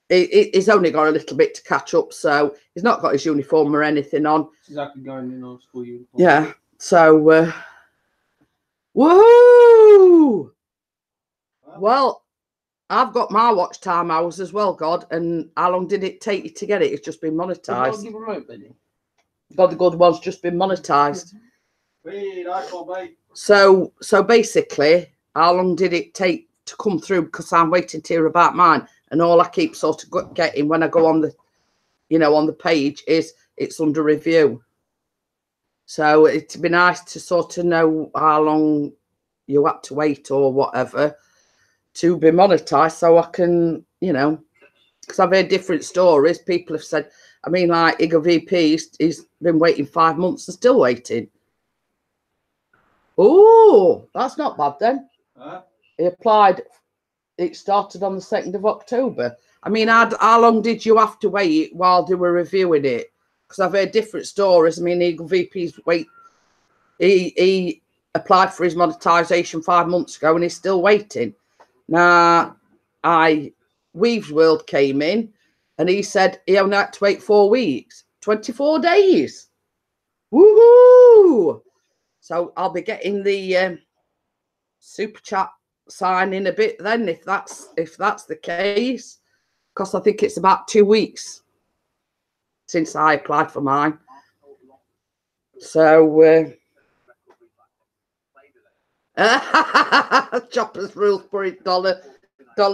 A: He's only got a little bit to catch up, so he's not got his uniform or anything on.
D: Exactly, going in on school uniform.
A: Yeah, so woohoo! Well, I've got my watch time hours as well, God. And how long did it take you to get it? It's just been monetized. God, the good one's just been monetized. So basically, how long did it take to come through? Because I'm waiting to hear about mine. And all I keep sort of getting when I go on the, on the page is it's under review. So it'd be nice to sort of know how long you had to wait or whatever to be monetized, so I can, because I've heard different stories. People have said, I mean, like Igor VP, he's been waiting 5 months and still waiting. Oh, that's not bad then. He applied. It started on the 2nd of October. I mean, how long did you have to wait while they were reviewing it? Because I've heard different stories. I mean, Eagle VP's he applied for his monetization 5 months ago and he's still waiting. Now, Weaves World came in and he said he only had to wait 4 weeks, 24 days. Woohoo! So I'll be getting the super chat sign in a bit then, if that's the case, because I think it's about 2 weeks. since I applied for mine. So Choppers rules put dollar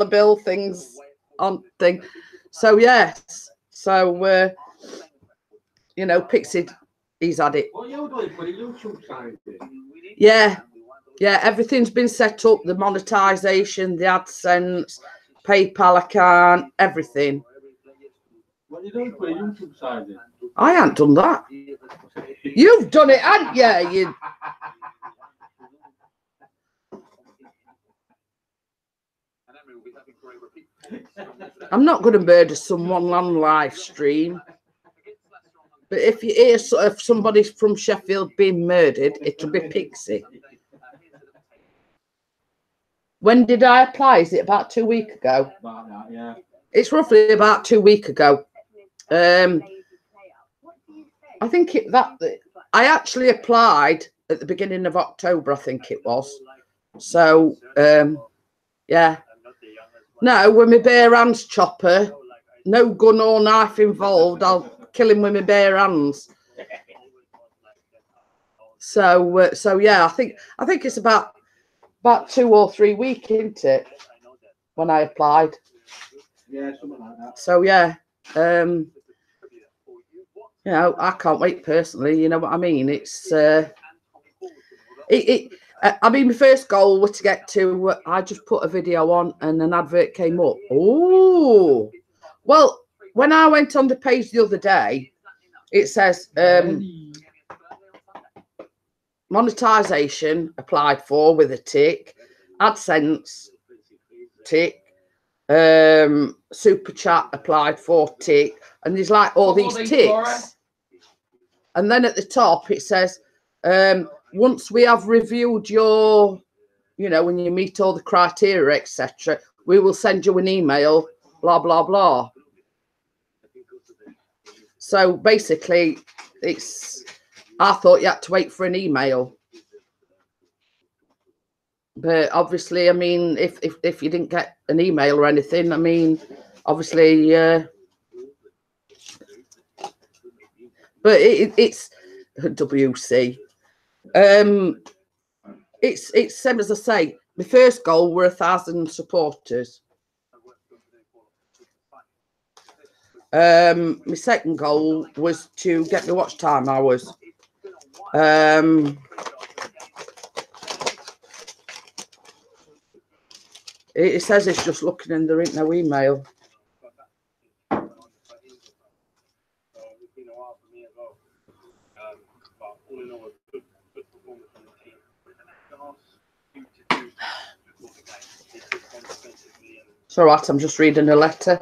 A: bill things on thing. So yes, so you know, Pixie, he's had it.
C: What you're doing for the YouTube side?
A: Yeah, everything's been set up, the monetization, the AdSense, PayPal account, everything.
C: What are you doing for the YouTube side?
A: I ain't done that. You've done it, haven't you? You... I'm not going to murder someone on live stream. But if you hear sort of somebody from Sheffield being murdered, it'll be Pixie. When did I apply? Is it about 2 weeks ago?
C: About that, yeah.
A: It's roughly about 2 weeks ago. I think I actually applied at the beginning of October, I think it was. So, yeah. No, with my bare hands, Chopper. No gun or knife involved. I'll kill him with my bare hands. So, yeah, I think it's about 2 or 3 weeks, isn't it? When I applied.
C: Yeah, something like that.
A: So yeah, you know, I can't wait personally. You know what I mean? It's I mean, my first goal was to get to. I just put a video on, and an advert came up. Oh, well, when I went on the page the other day, it says monetization applied for with a tick, AdSense tick, super chat applied for tick, and there's like all these ticks, and then at the top it says once we have reviewed your, you know, when you meet all the criteria, etc., we will send you an email, blah blah blah. So basically I thought you had to wait for an email, but obviously, I mean, if you didn't get an email or anything, I mean, obviously, but it's WC. It's same as I say. My first goal were 1,000 supporters. My second goal was to get my watch time hours. It says it's just looking and there ain't no email. It's all right, I'm just reading a letter.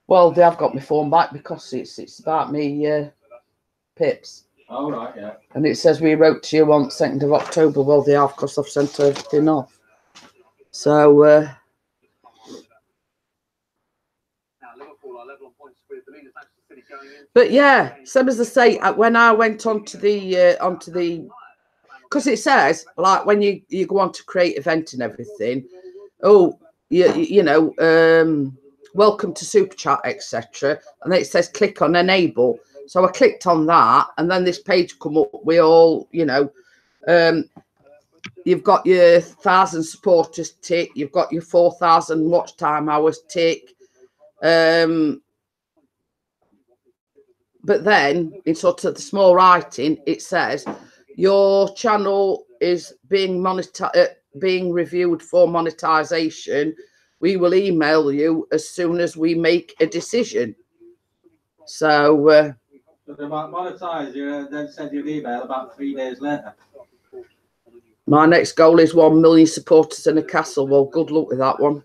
A: Well, they have got my phone back because it's about me pips.
C: All right, yeah.
A: And it says we wrote to you on 2nd of October. Well, they have because I've sent everything off. So, but yeah, same as I say, when I went onto the, because it says like when you go on to create event and everything, oh, you know, welcome to Super Chat, etc. And then it says click on enable. So I clicked on that, and then this page come up. We all, you know, you've got your 1,000 supporters tick, you've got your 4,000 watch time hours tick. But then in sort of the small writing, it says your channel is being reviewed for monetization. We will email you as soon as we make a decision. So.
C: So they might monetize you, then send you an email about 3 days later.
A: My next goal is 1 million supporters in a castle. Well, good luck with that one.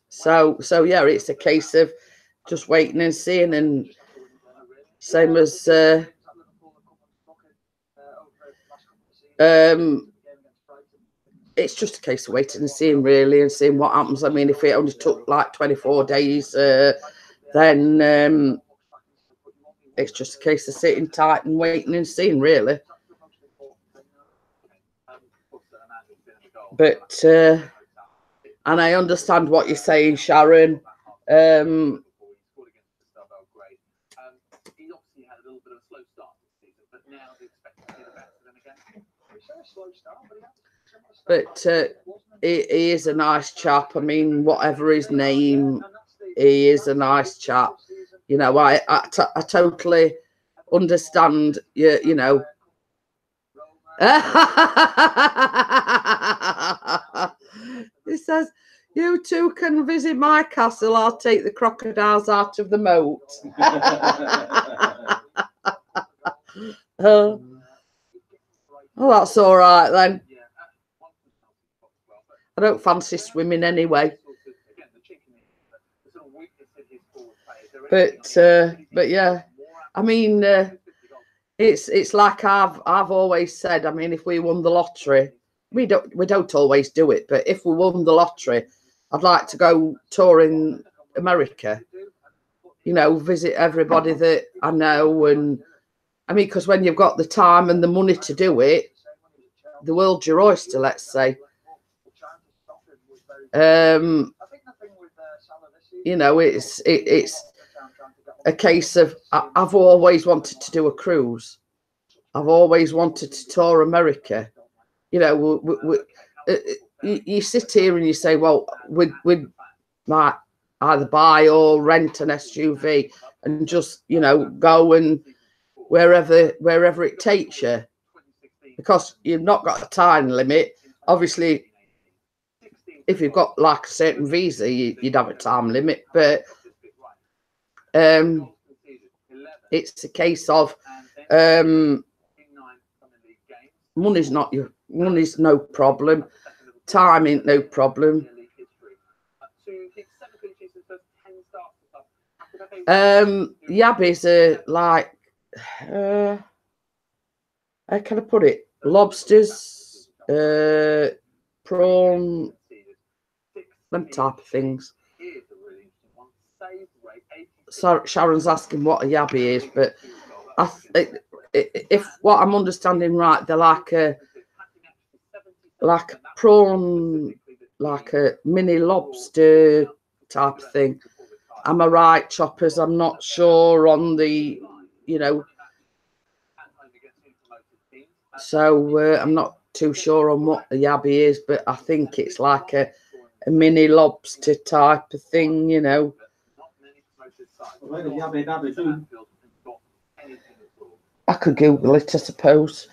A: So yeah, it's a case of just waiting and seeing, and same as it's just a case of waiting and seeing, really, and seeing what happens. I mean, if it only took like 24 days, then it's just a case of sitting tight and waiting and seeing, really. But and I understand what you're saying, Sharon. But he is a nice chap. I mean, whatever his name, he is a nice chap. You know, I totally understand. You know. He says, "You two can visit my castle. I'll take the crocodiles out of the moat." Oh, that's all right then. I don't fancy swimming anyway. But yeah, I mean, it's like I've always said. I mean, if we won the lottery, we don't always do it, but if we won the lottery, I'd like to go touring America. You know, visit everybody that I know, and I mean, because when you've got the time and the money to do it, the world's your oyster, let's say. You know, it's a case of I've always wanted to do a cruise. I've always wanted to tour America. You know, you sit here and you say, well, we'd might either buy or rent an SUV and just, you know, go and wherever it takes you, because you've not got a time limit. Obviously, if you've got like a certain visa, you'd have a time limit, but it's a case of money's no problem, time ain't no problem. Yabbies are like how can I put it? Lobsters, prawn, them type of things. So Sharon's asking what a yabby is, but if what I'm understanding right, they're like a prawn, like a mini lobster type of thing. Am I right, choppers? I'm not sure on the, you know. So I'm not too sure on what a yabby is, but I think it's like a mini lobster type of thing, you know. I could Google it, I suppose.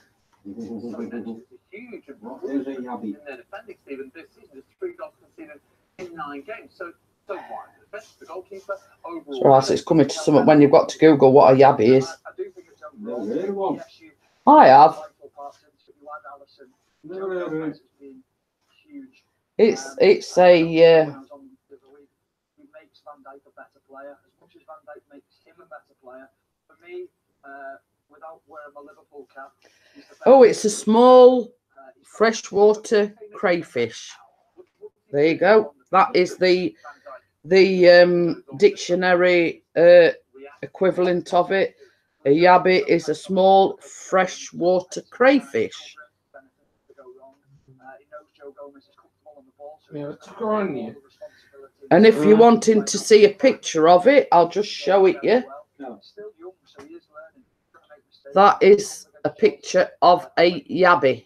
A: Right, so it's coming to something when you've got to Google what a yabby is. I have. It's a oh, it's a small freshwater crayfish. There you go. That is the dictionary equivalent of it. A yabby is a small freshwater crayfish. And if you're wanting to see a picture of it, I'll just show it you. That is a picture of a yabby.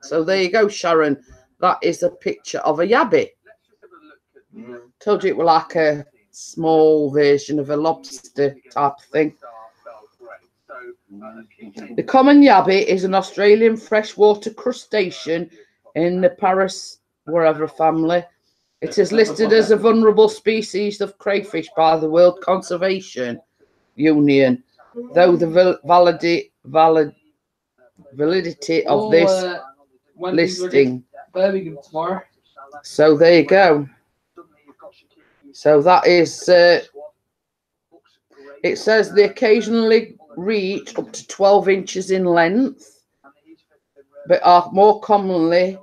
A: So there you go, Sharon. That is a picture of a yabby. Told you it was like a small version of a lobster type thing. The common yabby is an Australian freshwater crustacean in the Paris wherever family. It is listed as a vulnerable species of crayfish by the World Conservation Union, though the validity of this listing.
D: Barbering tomorrow.
A: So there you go. So that is. It says they occasionally reach up to 12 inches in length, but are more commonly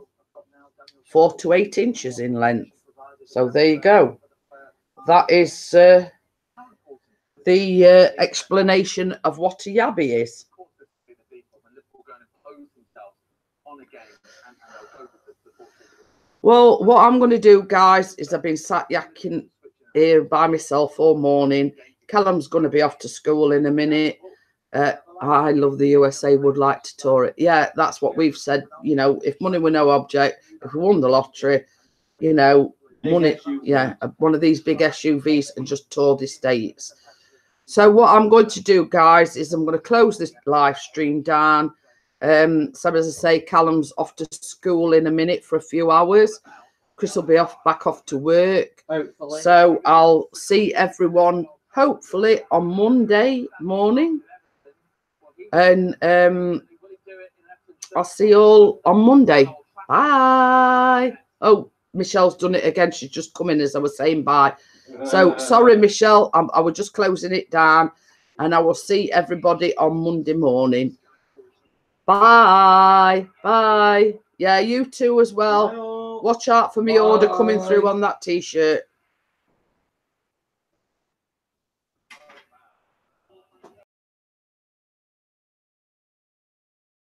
A: 4 to 8 inches in length. So there you go. That is the explanation of what a yabby is. Well, what I'm going to do, guys, is I've been sat yakking here by myself all morning. Callum's going to be off to school in a minute. I love the USA, would like to tour it. Yeah, that's what we've said. You know, if money were no object, if we won the lottery, you know, money, yeah, one of these big SUVs and just tour the States. So what I'm going to do, guys, is I'm going to close this live stream down. So as I say, Callum's off to school in a minute for a few hours. Chris will be back off to work. Hopefully. So I'll see everyone hopefully on Monday morning. And I'll see you all on Monday. Bye. Oh, Michelle's done it again. She's just come in as I was saying bye. So sorry, Michelle. I was just closing it down. And I will see everybody on Monday morning. Bye. Bye. Yeah, you too as well. Watch out for me order coming through on that t-shirt.